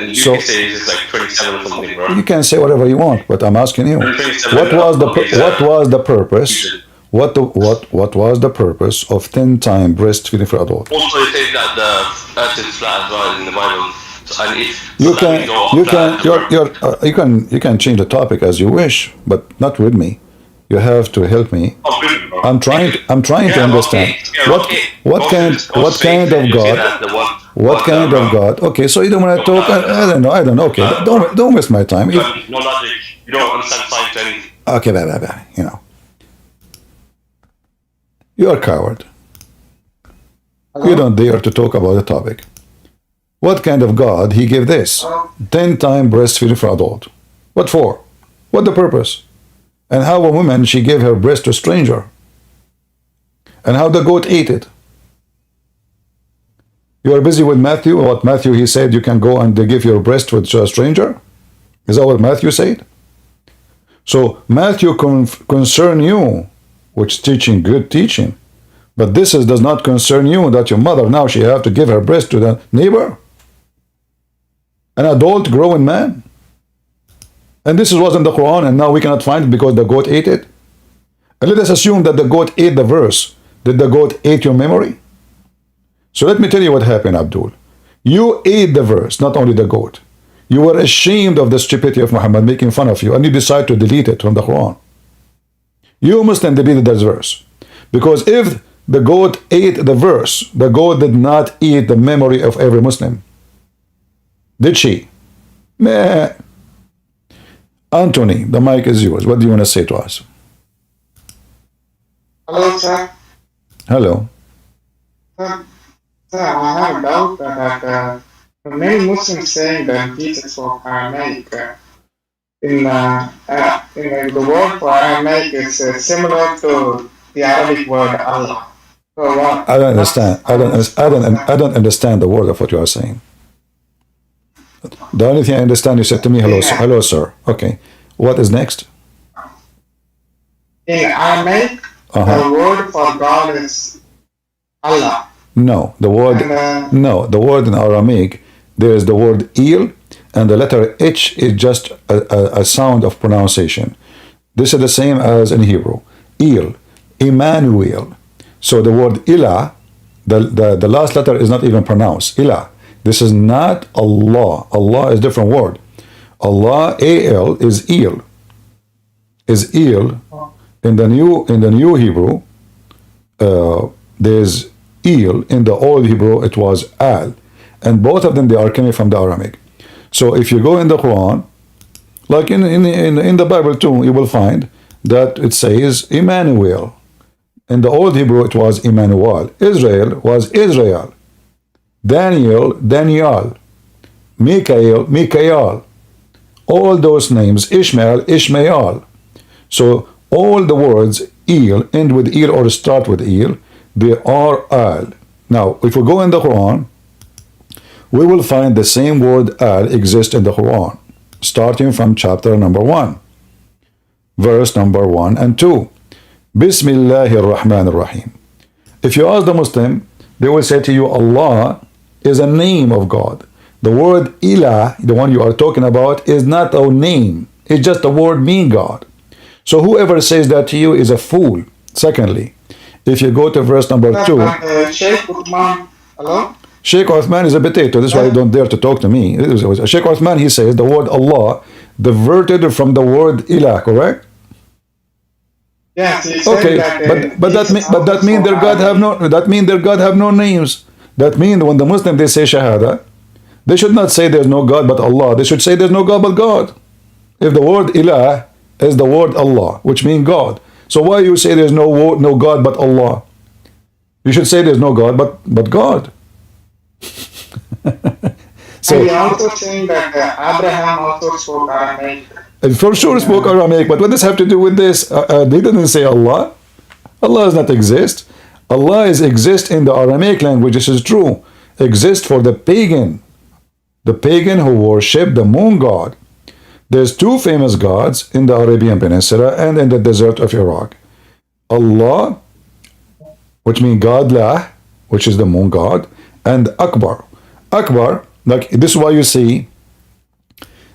Luke says it's like 27 or something, bro.
You can say whatever you want, but I'm asking you, what was the purpose? What was the purpose of 10 times breastfeeding for adult?
Also, it says that the earth is flat as well in the Bible.
You can change the topic as you wish, but not with me. You have to help me. I'm trying to understand what kind of God. Okay, so you don't want to talk. I don't know. Okay, don't waste my time.
No logic. You don't understand science or anything.
Okay, bye. You are a coward. You don't dare to talk about the topic. What kind of God he gave this? 10 times breastfeeding for adult. What for? What the purpose? And how a woman, she gave her breast to a stranger. And how the goat ate it. You are busy with Matthew. What Matthew, he said, you can go and give your breast to a stranger? Is that what Matthew said? So Matthew concern you, which teaching good teaching. But this does not concern you that your mother, now she have to give her breast to the neighbor. An adult growing man. And this was in the Quran, and now we cannot find it because the goat ate it. And let us assume that the goat ate the verse. Did the goat eat your memory? So let me tell you what happened, Abdul. You ate the verse, not only the goat. You were ashamed of the stupidity of Muhammad, making fun of you, and you decide to delete it from the Quran. You Muslim deleted that verse. Because if the goat ate the verse, the goat did not eat the memory of every Muslim. Did she? Meh. Anthony, the mic is yours. What do you want to say to us?
Hello, sir.
Hello.
Sir, I have a doubt that many Muslims saying that Jesus was Aramaic. The word for Aramaic is similar to the Arabic word Allah. So what?
I don't understand. I don't understand the word of what you are saying. The only thing I understand, you said to me, hello, sir. Hello, sir. Okay. What is next?
In Aramaic, the word for God is Allah.
No, the word in Aramaic, there is the word il, and the letter H is just a sound of pronunciation. This is the same as in Hebrew. Il, Emmanuel. So the word ilah, the last letter is not even pronounced. Ilah. This is not Allah. Allah is a different word. Allah, A-L, is il. Is il. In the new Hebrew, there's il. In the old Hebrew, it was al. And both of them, they are coming from the Aramaic. So if you go in the Quran, like in the Bible too, you will find that it says Emmanuel. In the old Hebrew, it was Emmanuel. Israel was Israel. Daniel, Daniel. Mikael, Mikael. All those names, Ishmael, Ishmael. So all the words il, end with il or start with il, they are al. Now, if we go in the Quran, we will find the same word al exists in the Quran, starting from chapter number 1, verse number 1 and 2. Bismillahir Rahmanir Rahim. If you ask the Muslim, they will say to you, Allah is a name of God. The word ilah, the one you are talking about, is not a name. It's just a word mean God. So whoever says that to you is a fool. Secondly, if you go to verse number 2,
Sheikh Uthman, hello?
Sheikh Uthman is a potato. This is why you don't dare to talk to me. Sheikh Uthman, he says the word Allah diverted from the word ilah, correct?
Yes,
okay, but that means their God have no names. That means when the Muslim they say Shahada, they should not say there's no God but Allah. They should say there's no God but God. If the word ilah is the word Allah, which means God, so why you say there's no God but Allah? You should say there's no God but God.
So and he also saying that Abraham also spoke Aramaic.
For sure spoke Aramaic, but what does have to do with this? They didn't say Allah. Allah does not exist. Allah exists in the Aramaic language. This is true. Exist for the pagan who worship the moon god. There's two famous gods in the Arabian Peninsula and in the desert of Iraq. Allah, which means Godlah, which is the moon god, and Akbar. Akbar, like this is why you see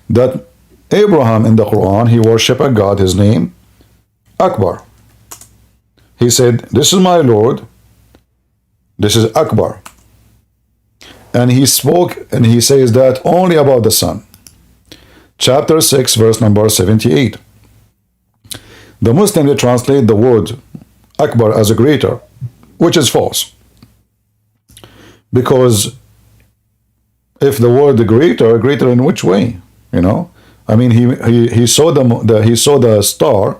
that Abraham in the Quran, he worshiped a god, his name, Akbar. He said, this is my Lord, this is Akbar. And he spoke and he says that only about the sun. Chapter 6, verse number 78. The Muslims they translate the word Akbar as a greater, which is false. Because if the word greater in which way? You know? I mean, he saw the star,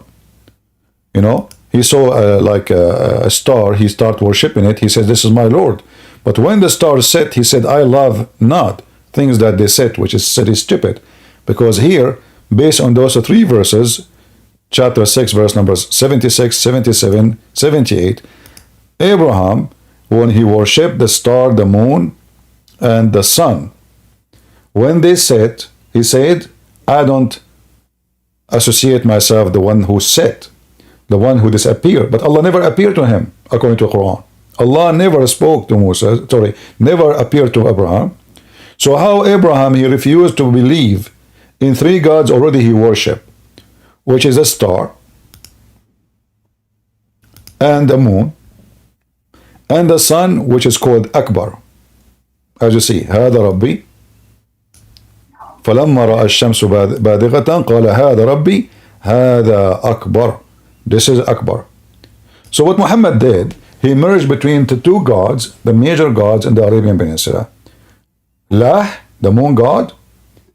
you know, he saw like a star, he started worshiping it, he says, this is my Lord. But when the star set, he said, I love not things that they set, which is said is stupid. Because here, based on those three verses, chapter 6, verse numbers 76, 77, 78, Abraham, when he worshipped the star, the moon, and the sun, when they set, he said, I don't associate myself the one who set, the one who disappeared. But Allah never appeared to him, according to the Quran. Allah never spoke to Musa, never appeared to Abraham. So how Abraham, he refused to believe in three gods already he worshipped, which is a star, and the moon, and the sun, which is called Akbar. As you see, هذا ربي فلما رأى الشمس بادغة قال هذا ربي هذا أكبر. This is Akbar. So what Muhammad did, he merged between the two gods, the major gods in the Arabian Peninsula. Lah, the moon god,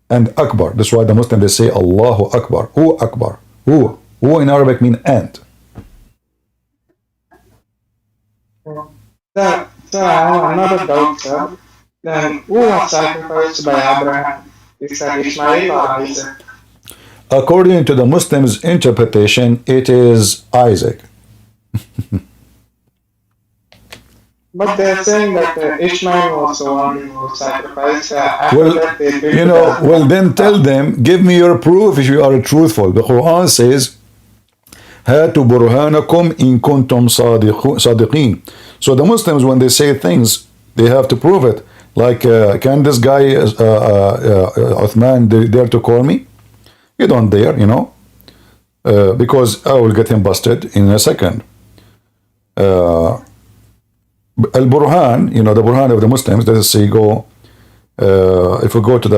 and Akbar. That's why the Muslims they say Allahu Akbar. Who Akbar? Who in Arabic mean ant.
Sir, I have another doubt, sir. Then who was sacrificed by Abraham? Is that Ishmael or Isaac?
According to the Muslims' interpretation, it is Isaac.
But they're saying that Ishmael was the one who sacrificed. After
Well,
that, they built
you know,
the
well, then tell them, give me your proof if you are truthful. The Quran says, هاتوا برهانكم إن كنتم صادقين. So the Muslims, when they say things, they have to prove it. Like, can this guy, Uthman, dare to call me? You don't dare, you know, because I will get him busted in a second. Al-Burhan, you know, the Burhan of the Muslims, let us say go, if we go to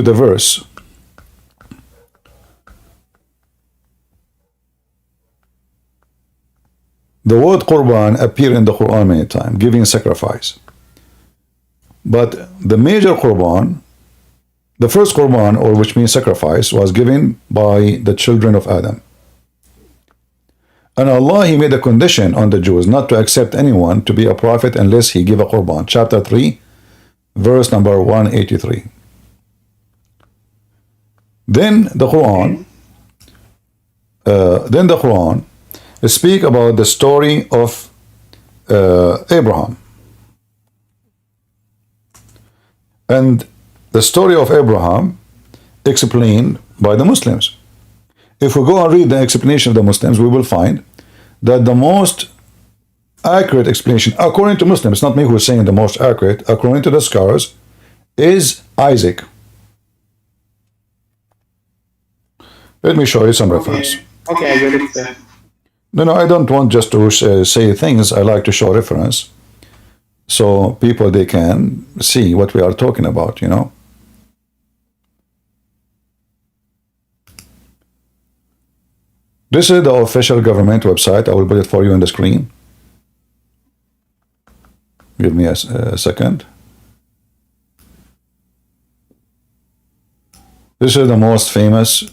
the verse, the word Qurban appear in the Quran many times, giving sacrifice. But the major Qurban, the first Qurban, or which means sacrifice, was given by the children of Adam. And Allah, He made a condition on the Jews not to accept anyone to be a prophet unless he give a Qurban. Chapter 3, verse number 183. Then the Quran speak about the story of Abraham. And the story of Abraham explained by the Muslims. If we go and read the explanation of the Muslims, we will find that the most accurate explanation, according to Muslims, it's not me who is saying the most accurate, according to the scholars, is Isaac. Let me show you some reference.
Okay, I get it, sir.
No, I don't want just to say things. I like to show reference so people, they can see what we are talking about, you know. This is the official government website. I will put it for you on the screen. Give me a second. This is the most famous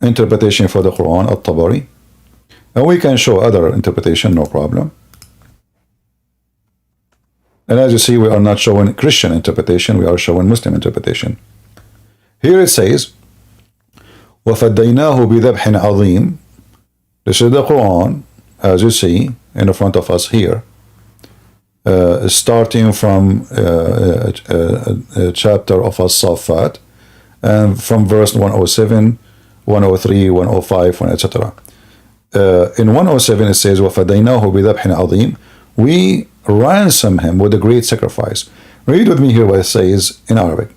interpretation for the Quran, At-Tabari. And we can show other interpretation, no problem. And as you see, we are not showing Christian interpretation, we are showing Muslim interpretation. Here it says, وَفَدَّيْنَاهُ بِذَبْحٍ عَظِيمٍ. This is the Quran, as you see, in the front of us here. Starting from chapter of As-Saffat, and from verse 107, 103, 105, etc. In 107 it says, وَفَدَيْنَاهُ بِذَبْحٍ عَظِيمٍ. We ransom him with a great sacrifice. Read with me here what it says in Arabic.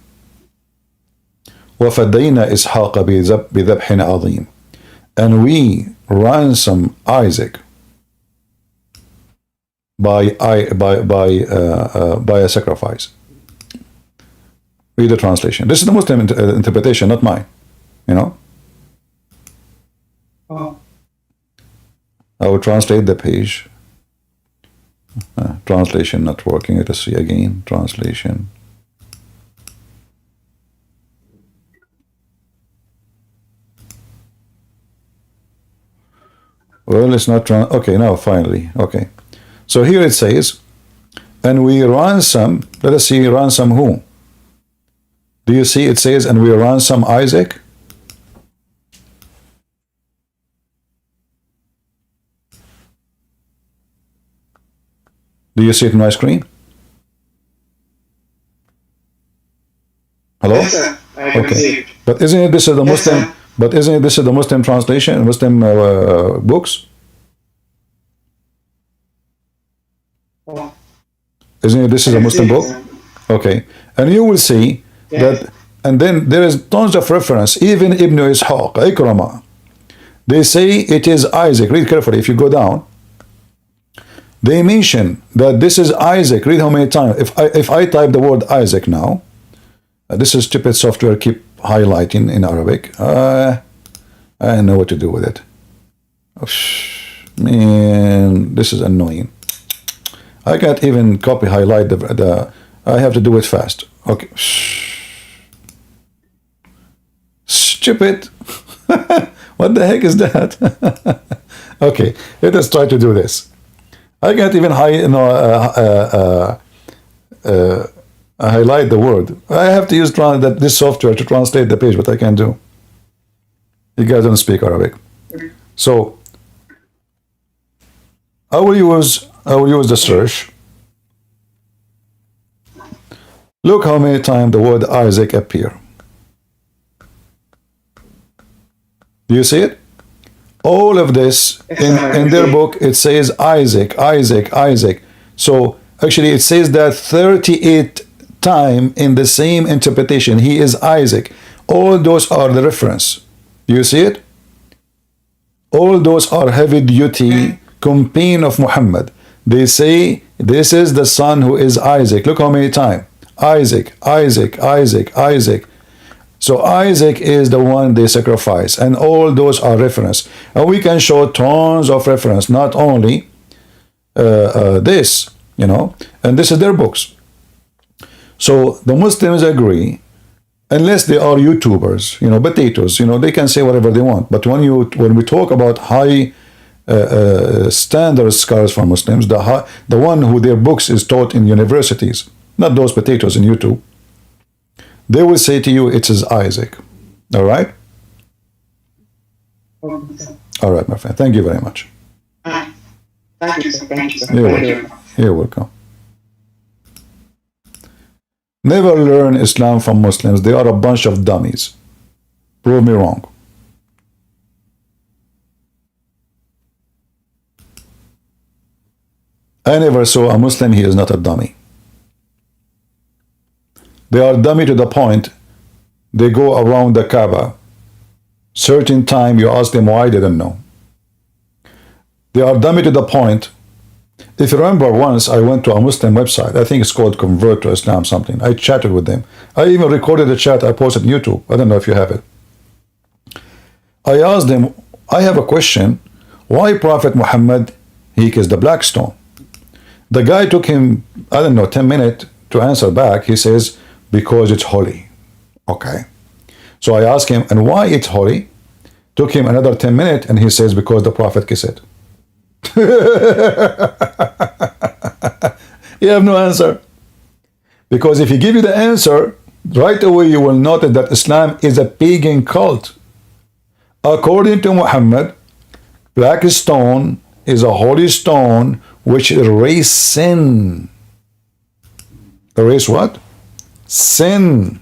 وَفَدَيْنَا إِسْحَاقَ بِذَبْحٍ عَظِيمٍ. And we ransom Isaac by a sacrifice. Read the translation. This is the Muslim interpretation, not mine. You know.
Oh.
I will translate the page. Translation not working. Let us see again. Translation. Well, it's not. Okay, now finally. Okay. So here it says, and we ransom. Let us see, ransom who? Do you see it says, and we ransom Isaac? Do you see it on my screen? Hello?
Yes, sir. I can see it.
But isn't it this is the
Yes,
Muslim?
sir.
But isn't it this is the Muslim translation, Muslim books?
Oh.
Isn't it this is a
I
Muslim
see it,
book?
sir.
Okay, and you will see that, and then there is tons of reference. Even Ibn Ishaq, Ikrama, they say it is Isaac. Read carefully. If you go down, they mention that this is Isaac. Read how many times. If I type the word Isaac now, this is stupid software. Keep highlighting in Arabic. I know what to do with it. Man, this is annoying. I can't even copy highlight the I have to do it fast. Okay. Stupid. What the heck is that? Okay, let us try to do this. I can't even highlight the word. I have to use this software to translate the page, but I can't do. You guys don't speak Arabic. So I will use the search. Look how many times the word Isaac appear. Do you see it? All of this in their book, it says Isaac, Isaac, Isaac. So actually it says that 38 times in the same interpretation. He is Isaac. All those are the reference. Do you see it? All those are heavy duty companion of Muhammad. They say this is the son who is Isaac. Look how many times. Isaac, Isaac, Isaac, Isaac. So Isaac is the one they sacrifice, and all those are reference. And we can show tons of reference, not only this, and this is their books. So the Muslims agree, unless they are YouTubers, potatoes, they can say whatever they want. But when we talk about high standard scholars for Muslims, the one who their books is taught in universities, not those potatoes in YouTube, they will say to you, it is Isaac. All right? All right, my friend. Thank you very much.
Thank you, sir. Thank you, sir.
You're welcome. You're welcome. Never learn Islam from Muslims. They are a bunch of dummies. Prove me wrong. I never saw a Muslim, he is not a dummy. They are dummy to the point they go around the Kaaba. Certain time you ask them why, they don't know. They are dummy to the point. If you remember, once I went to a Muslim website, I think it's called Convert to Islam something. I chatted with them. I even recorded the chat I posted on YouTube. I don't know if you have it. I asked them, I have a question. Why Prophet Muhammad, he kissed the black stone? The guy took him, 10 minutes to answer back. He says, because it's holy. Okay. So I asked him, and why it's holy? Took him another 10 minutes, and he says, because the Prophet kissed it. You have no answer. Because if he give you the answer, right away you will notice that Islam is a pagan cult. According to Muhammad, black stone is a holy stone which erase sin. Erase what? Sin.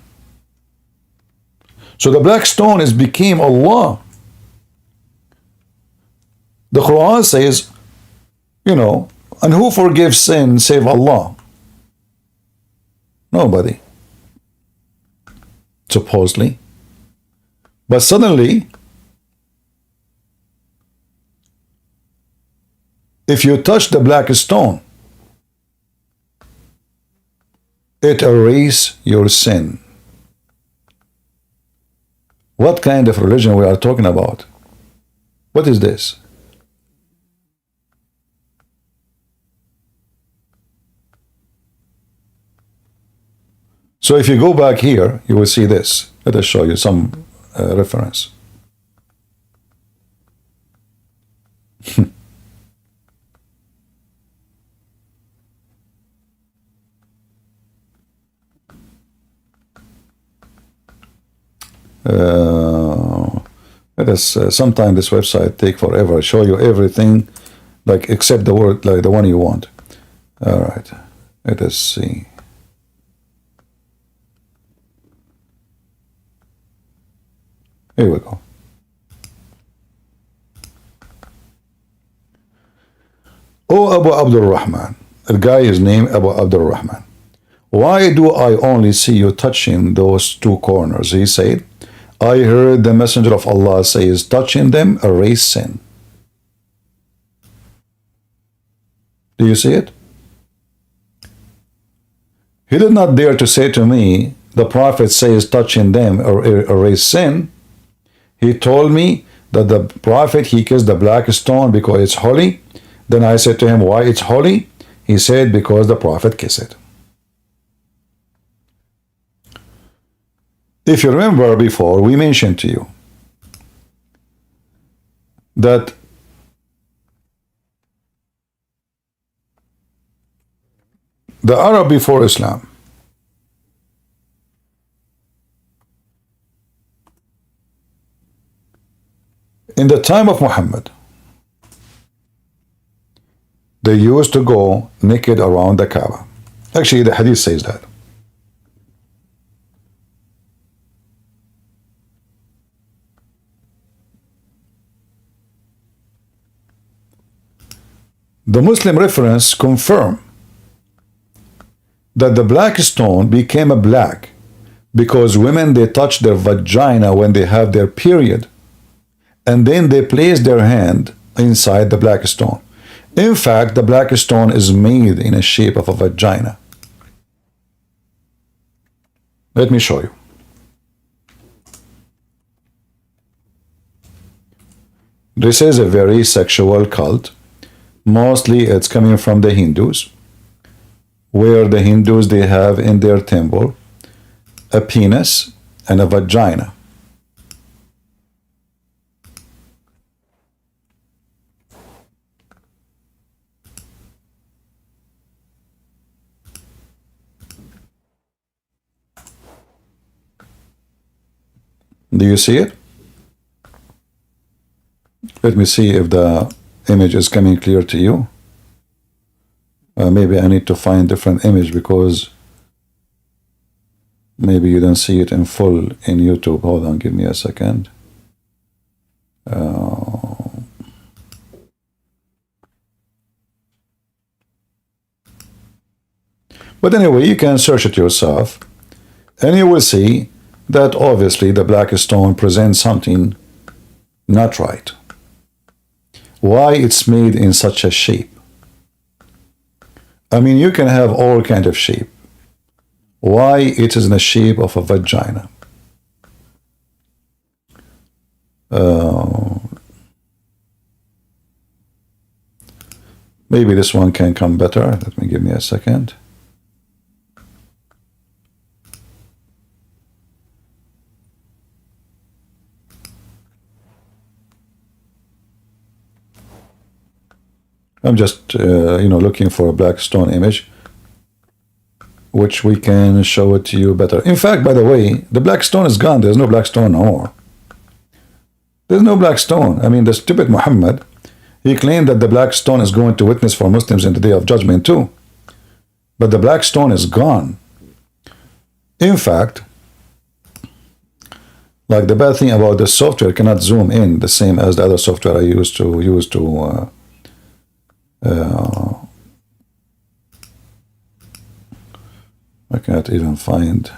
So the black stone became Allah. The Quran says, and who forgives sin save Allah? Nobody. Supposedly. But suddenly, if you touch the black stone, it erases your sin. What kind of religion we are talking about? What is this? So if you go back here, you will see this. Let us show you some reference. Let us sometime this website take forever, show you everything, like except the word, like the one you want. All right, let us see. Here we go. Oh, Abu Abdul Rahman. The guy is named Abu Abdul Rahman. Why do I only see you touching those two corners? He said, I heard the Messenger of Allah says, touching them erase sin. Do you see it? He did not dare to say to me, the Prophet says touching them erase sin. He told me that the Prophet, he kissed the black stone because it's holy. Then I said to him, why it's holy? He said, because the Prophet kissed it. If you remember before, we mentioned to you that the Arab before Islam, in the time of Muhammad, they used to go naked around the Kaaba. Actually, the hadith says that. The Muslim reference confirm that the black stone became a black because women, they touch their vagina when they have their period, and then they place their hand inside the black stone. In fact, the black stone is made in a shape of a vagina. Let me show you. This is a very sexual cult. Mostly it's coming from the Hindus, where the Hindus, they have in their temple a penis and a vagina. Do you see it? Let me see if the image is coming clear to you. Maybe I need to find different image because maybe you don't see it in full in YouTube. Hold on, give me a second. But anyway, you can search it yourself and you will see that obviously the black stone presents something not right. Why it's made in such a shape? I mean, you can have all kind of shape. Why it is in the shape of a vagina? Maybe this one can come better. Let me give me a second. I'm just, looking for a black stone image, which we can show it to you better. In fact, by the way, the black stone is gone. There's no black stone no more. There's no black stone. I mean, the stupid Muhammad, he claimed that the black stone is going to witness for Muslims in the day of judgment too. But the black stone is gone. In fact, like the bad thing about this software, cannot zoom in the same as the other software I used to I can't even find.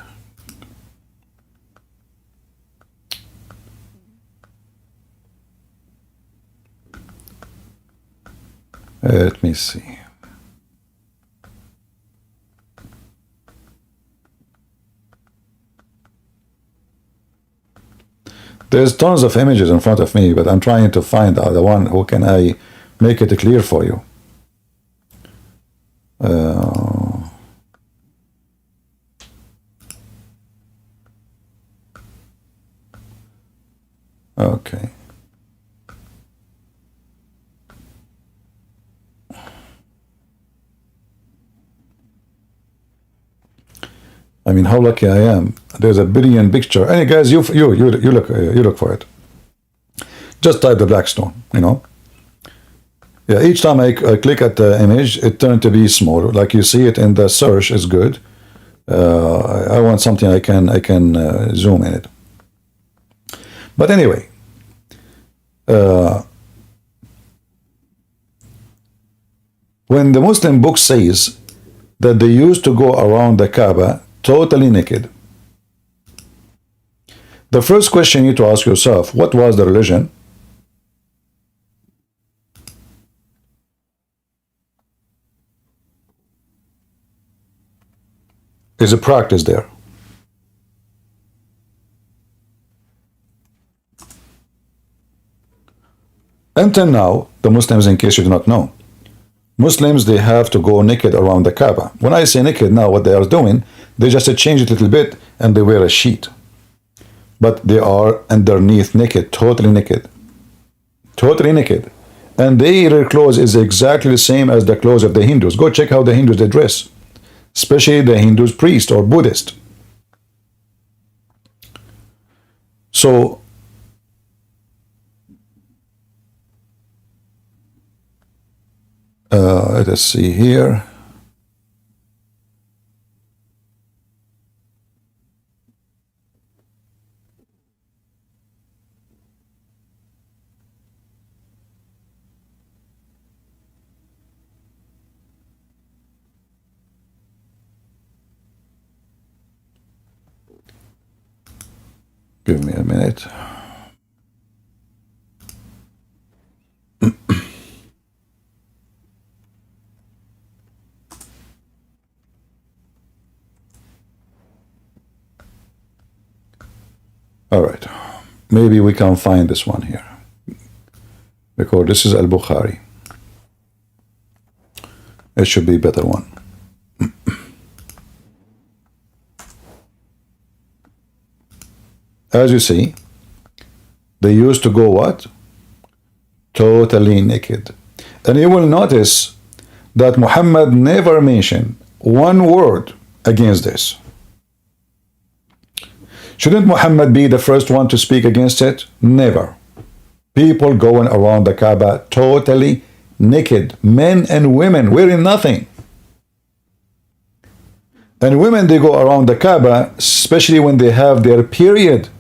Let me see. There's tons of images in front of me, but I'm trying to find the one who can I make it clear for you. Okay. I mean, how lucky I am. There's a billion picture. Hey guys, you look for it. Just type the black stone. Yeah, each time I click at the image, it turned to be smaller. Like you see it in the search is good. I want something I can zoom in it. But anyway, when the Muslim book says that they used to go around the Kaaba totally naked, the first question you need to ask yourself, what was the religion? Is a practice there? Until now, the Muslims, in case you do not know, Muslims, they have to go naked around the Kaaba. When I say naked now, what they are doing, they just change it a little bit and they wear a sheet. but they are underneath naked, totally naked. Totally naked. And their clothes is exactly the same as the clothes of the Hindus. Go check how the Hindus they dress, especially the Hindus priest or Buddhist. So let us see here. Give me a minute. All right. Maybe we can find this one here. Because this is Al-Bukhari. It should be a better one. As you see, they used to go what? Totally naked. And you will notice that Muhammad never mentioned one word against this. Shouldn't Muhammad be the first one to speak against it? Never. People going around the Kaaba totally naked, men and women wearing nothing. And women, they go around the Kaaba, especially when they have their period.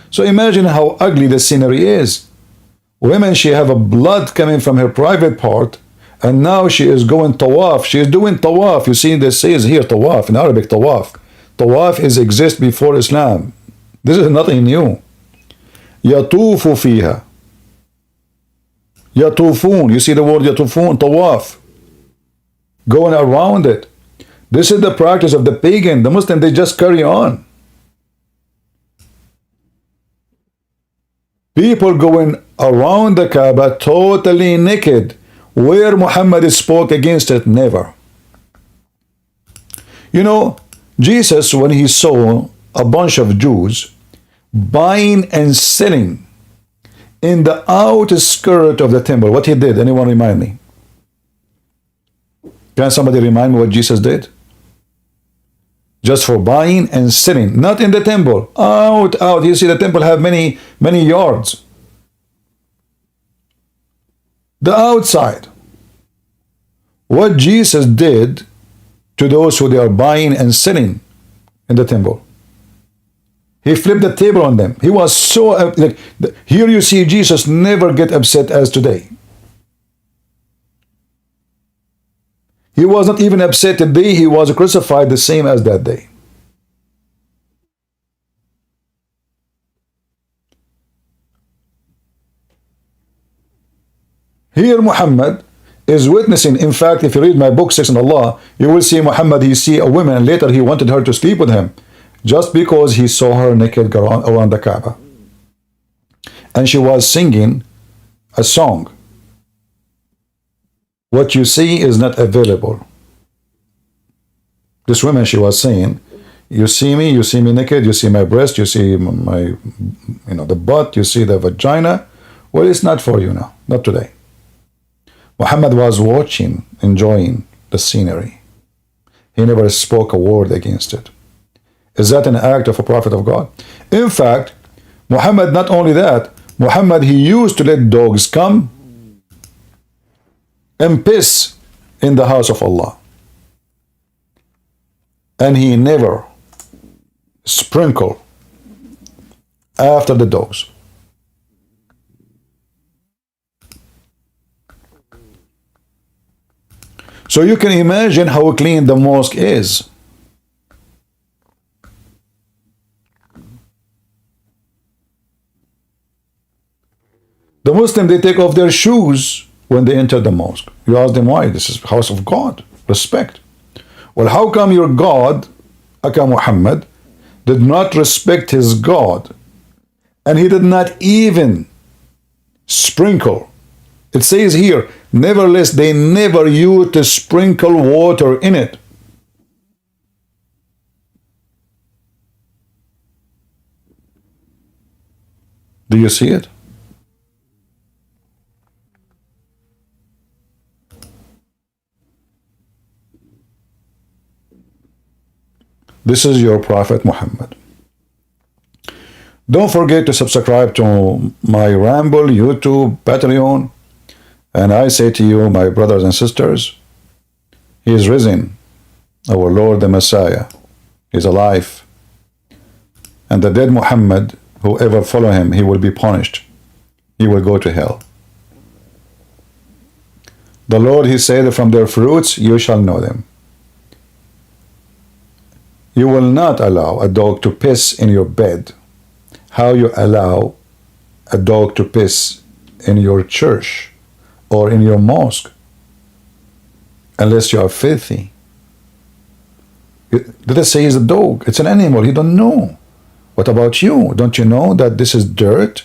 So imagine how ugly the scenery is. Women, she have a blood coming from her private part, and now she is going tawaf. She is doing tawaf. You see, this says here tawaf, in Arabic tawaf. Tawaf is exist before Islam. This is nothing new. Yatufu fiha. Yatufun. You see the word yatufun, tawaf. Going around it. This is the practice of the pagan. The Muslim, they just carry on. People going around the Kaaba totally naked. Where Muhammad spoke against it? Never. You know, Jesus, when he saw a bunch of Jews buying and selling in the outskirt of the temple, what he did? Anyone remind me? Can somebody remind me what Jesus did? Just for buying and selling, not in the temple, out. You see, the temple have many yards. The outside. What Jesus did to those who they are buying and selling in the temple. He flipped the table on them. He was so like, here you see Jesus never get upset as today. He was not even upset the day he was crucified, the same as that day. Here Muhammad is witnessing. In fact, if you read my book, Sex and Allah, you will see Muhammad, he see a woman, and later he wanted her to sleep with him, just because he saw her naked around the Kaaba. And she was singing a song. What you see is not available. This woman, she was saying, you see me naked, you see my breast, you see my, the butt, you see the vagina. Well, it's not for you now, not today. Muhammad was watching, enjoying the scenery. He never spoke a word against it. Is that an act of a prophet of God? In fact, Muhammad, not only that, Muhammad, he used to let dogs come and piss in the house of Allah. And he never sprinkled after the dogs. So you can imagine how clean the mosque is. The Muslim, they take off their shoes when they enter the mosque. You ask them why? This is house of God. Respect. Well, how come your God, Aka Muhammad, did not respect his God? And he did not even sprinkle. It says here, nevertheless, they never used to sprinkle water in it. Do you see it? This is your Prophet Muhammad. Don't forget to subscribe to my Ramble, YouTube, Patreon. And I say to you, my brothers and sisters, He is risen, our Lord the Messiah. He is alive. And the dead Muhammad, whoever follow him, he will be punished. He will go to hell. The Lord, He said, from their fruits you shall know them. You will not allow a dog to piss in your bed. How you allow a dog to piss in your church or in your mosque? Unless you are filthy. Did I say it's a dog? It's an animal. You don't know. What about you? Don't you know that this is dirt?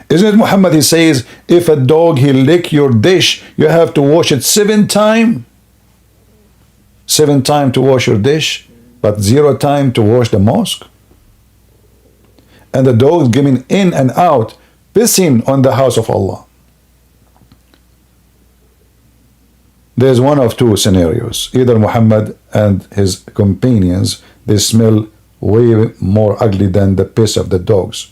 Isn't it Muhammad? He says, if a dog he lick your dish, you have to wash it 7 times. 7 times to wash your dish, but 0 time to wash the mosque. And the dog is giving in and out, pissing on the house of Allah. There's one of 2 scenarios. Either Muhammad and his companions, they smell way more ugly than the piss of the dogs.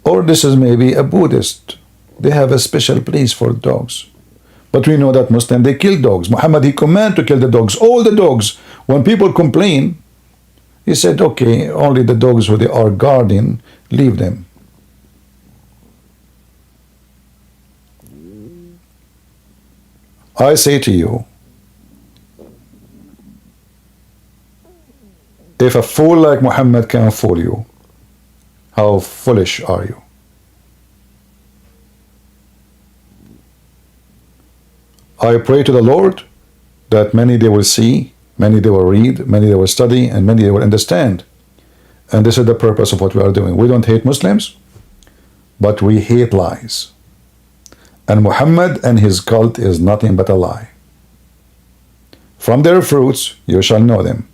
Or this is maybe a Buddhist. They have a special place for dogs. But we know that Muslims, they kill dogs. Muhammad, he commanded to kill the dogs, all the dogs. When people complain, he said, okay, only the dogs who they are guarding, leave them. I say to you, if a fool like Muhammad can fool you, how foolish are you? I pray to the Lord that many they will see, many they will read, many they will study, and many they will understand. And this is the purpose of what we are doing. We don't hate Muslims, but we hate lies. And Muhammad and his cult is nothing but a lie. From their fruits you shall know them.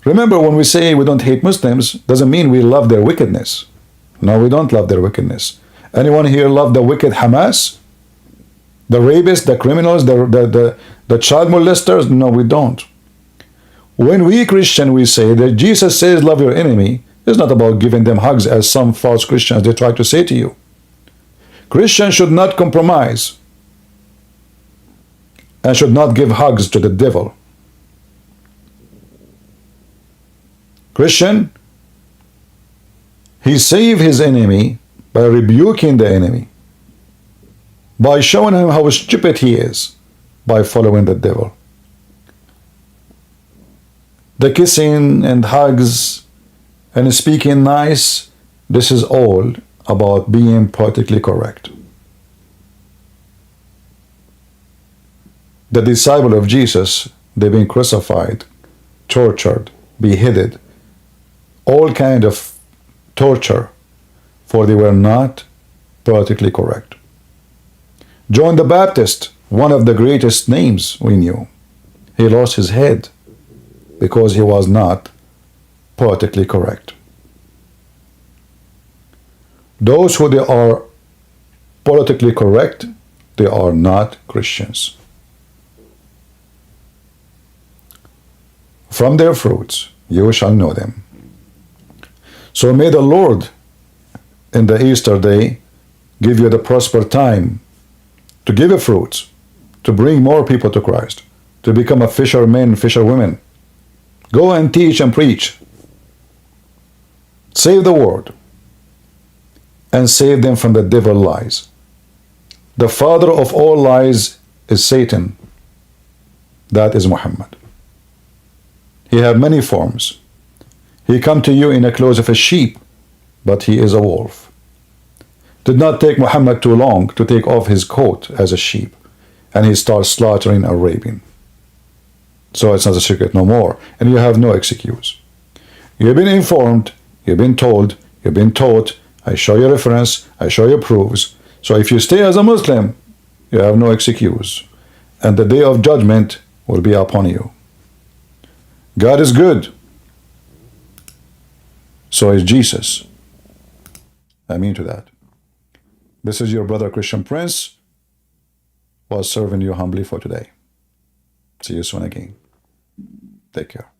Remember, when we say we don't hate Muslims, doesn't mean we love their wickedness. No, we don't love their wickedness. Anyone here love the wicked Hamas? The rapists, the criminals, the child molesters? No, we don't. When we Christian, we say that Jesus says love your enemy, it's not about giving them hugs as some false Christians they try to say to you. Christians should not compromise and should not give hugs to the devil. Christian, he saved his enemy by rebuking the enemy, by showing him how stupid he is, by following the devil. The kissing and hugs and speaking nice, this is all about being politically correct. The disciple of Jesus, they've been crucified, tortured, beheaded, all kind of torture, for they were not politically correct. John the Baptist, one of the greatest names we knew, he lost his head because he was not politically correct. Those who they are politically correct, they are not Christians. From their fruits you shall know them. So may the Lord in the Easter day give you the prosper time to give you fruits, to bring more people to Christ, to become a fisherman, fisherwoman. Go and teach and preach. Save the world and save them from the devil lies. The father of all lies is Satan. That is Muhammad. He have many forms. He come to you in the clothes of a sheep, but he is a wolf. Did not take Muhammad too long to take off his coat as a sheep, and he starts slaughtering and raping. So it's not a secret no more, and you have no excuse. You've been informed, you've been told, you've been taught. I show you reference, I show you proofs. So if you stay as a Muslim, you have no excuse, and the day of judgment will be upon you. God is good. So is Jesus. Ameen to that. This is your brother Christian Prince, was serving you humbly for today. See you soon again. Take care.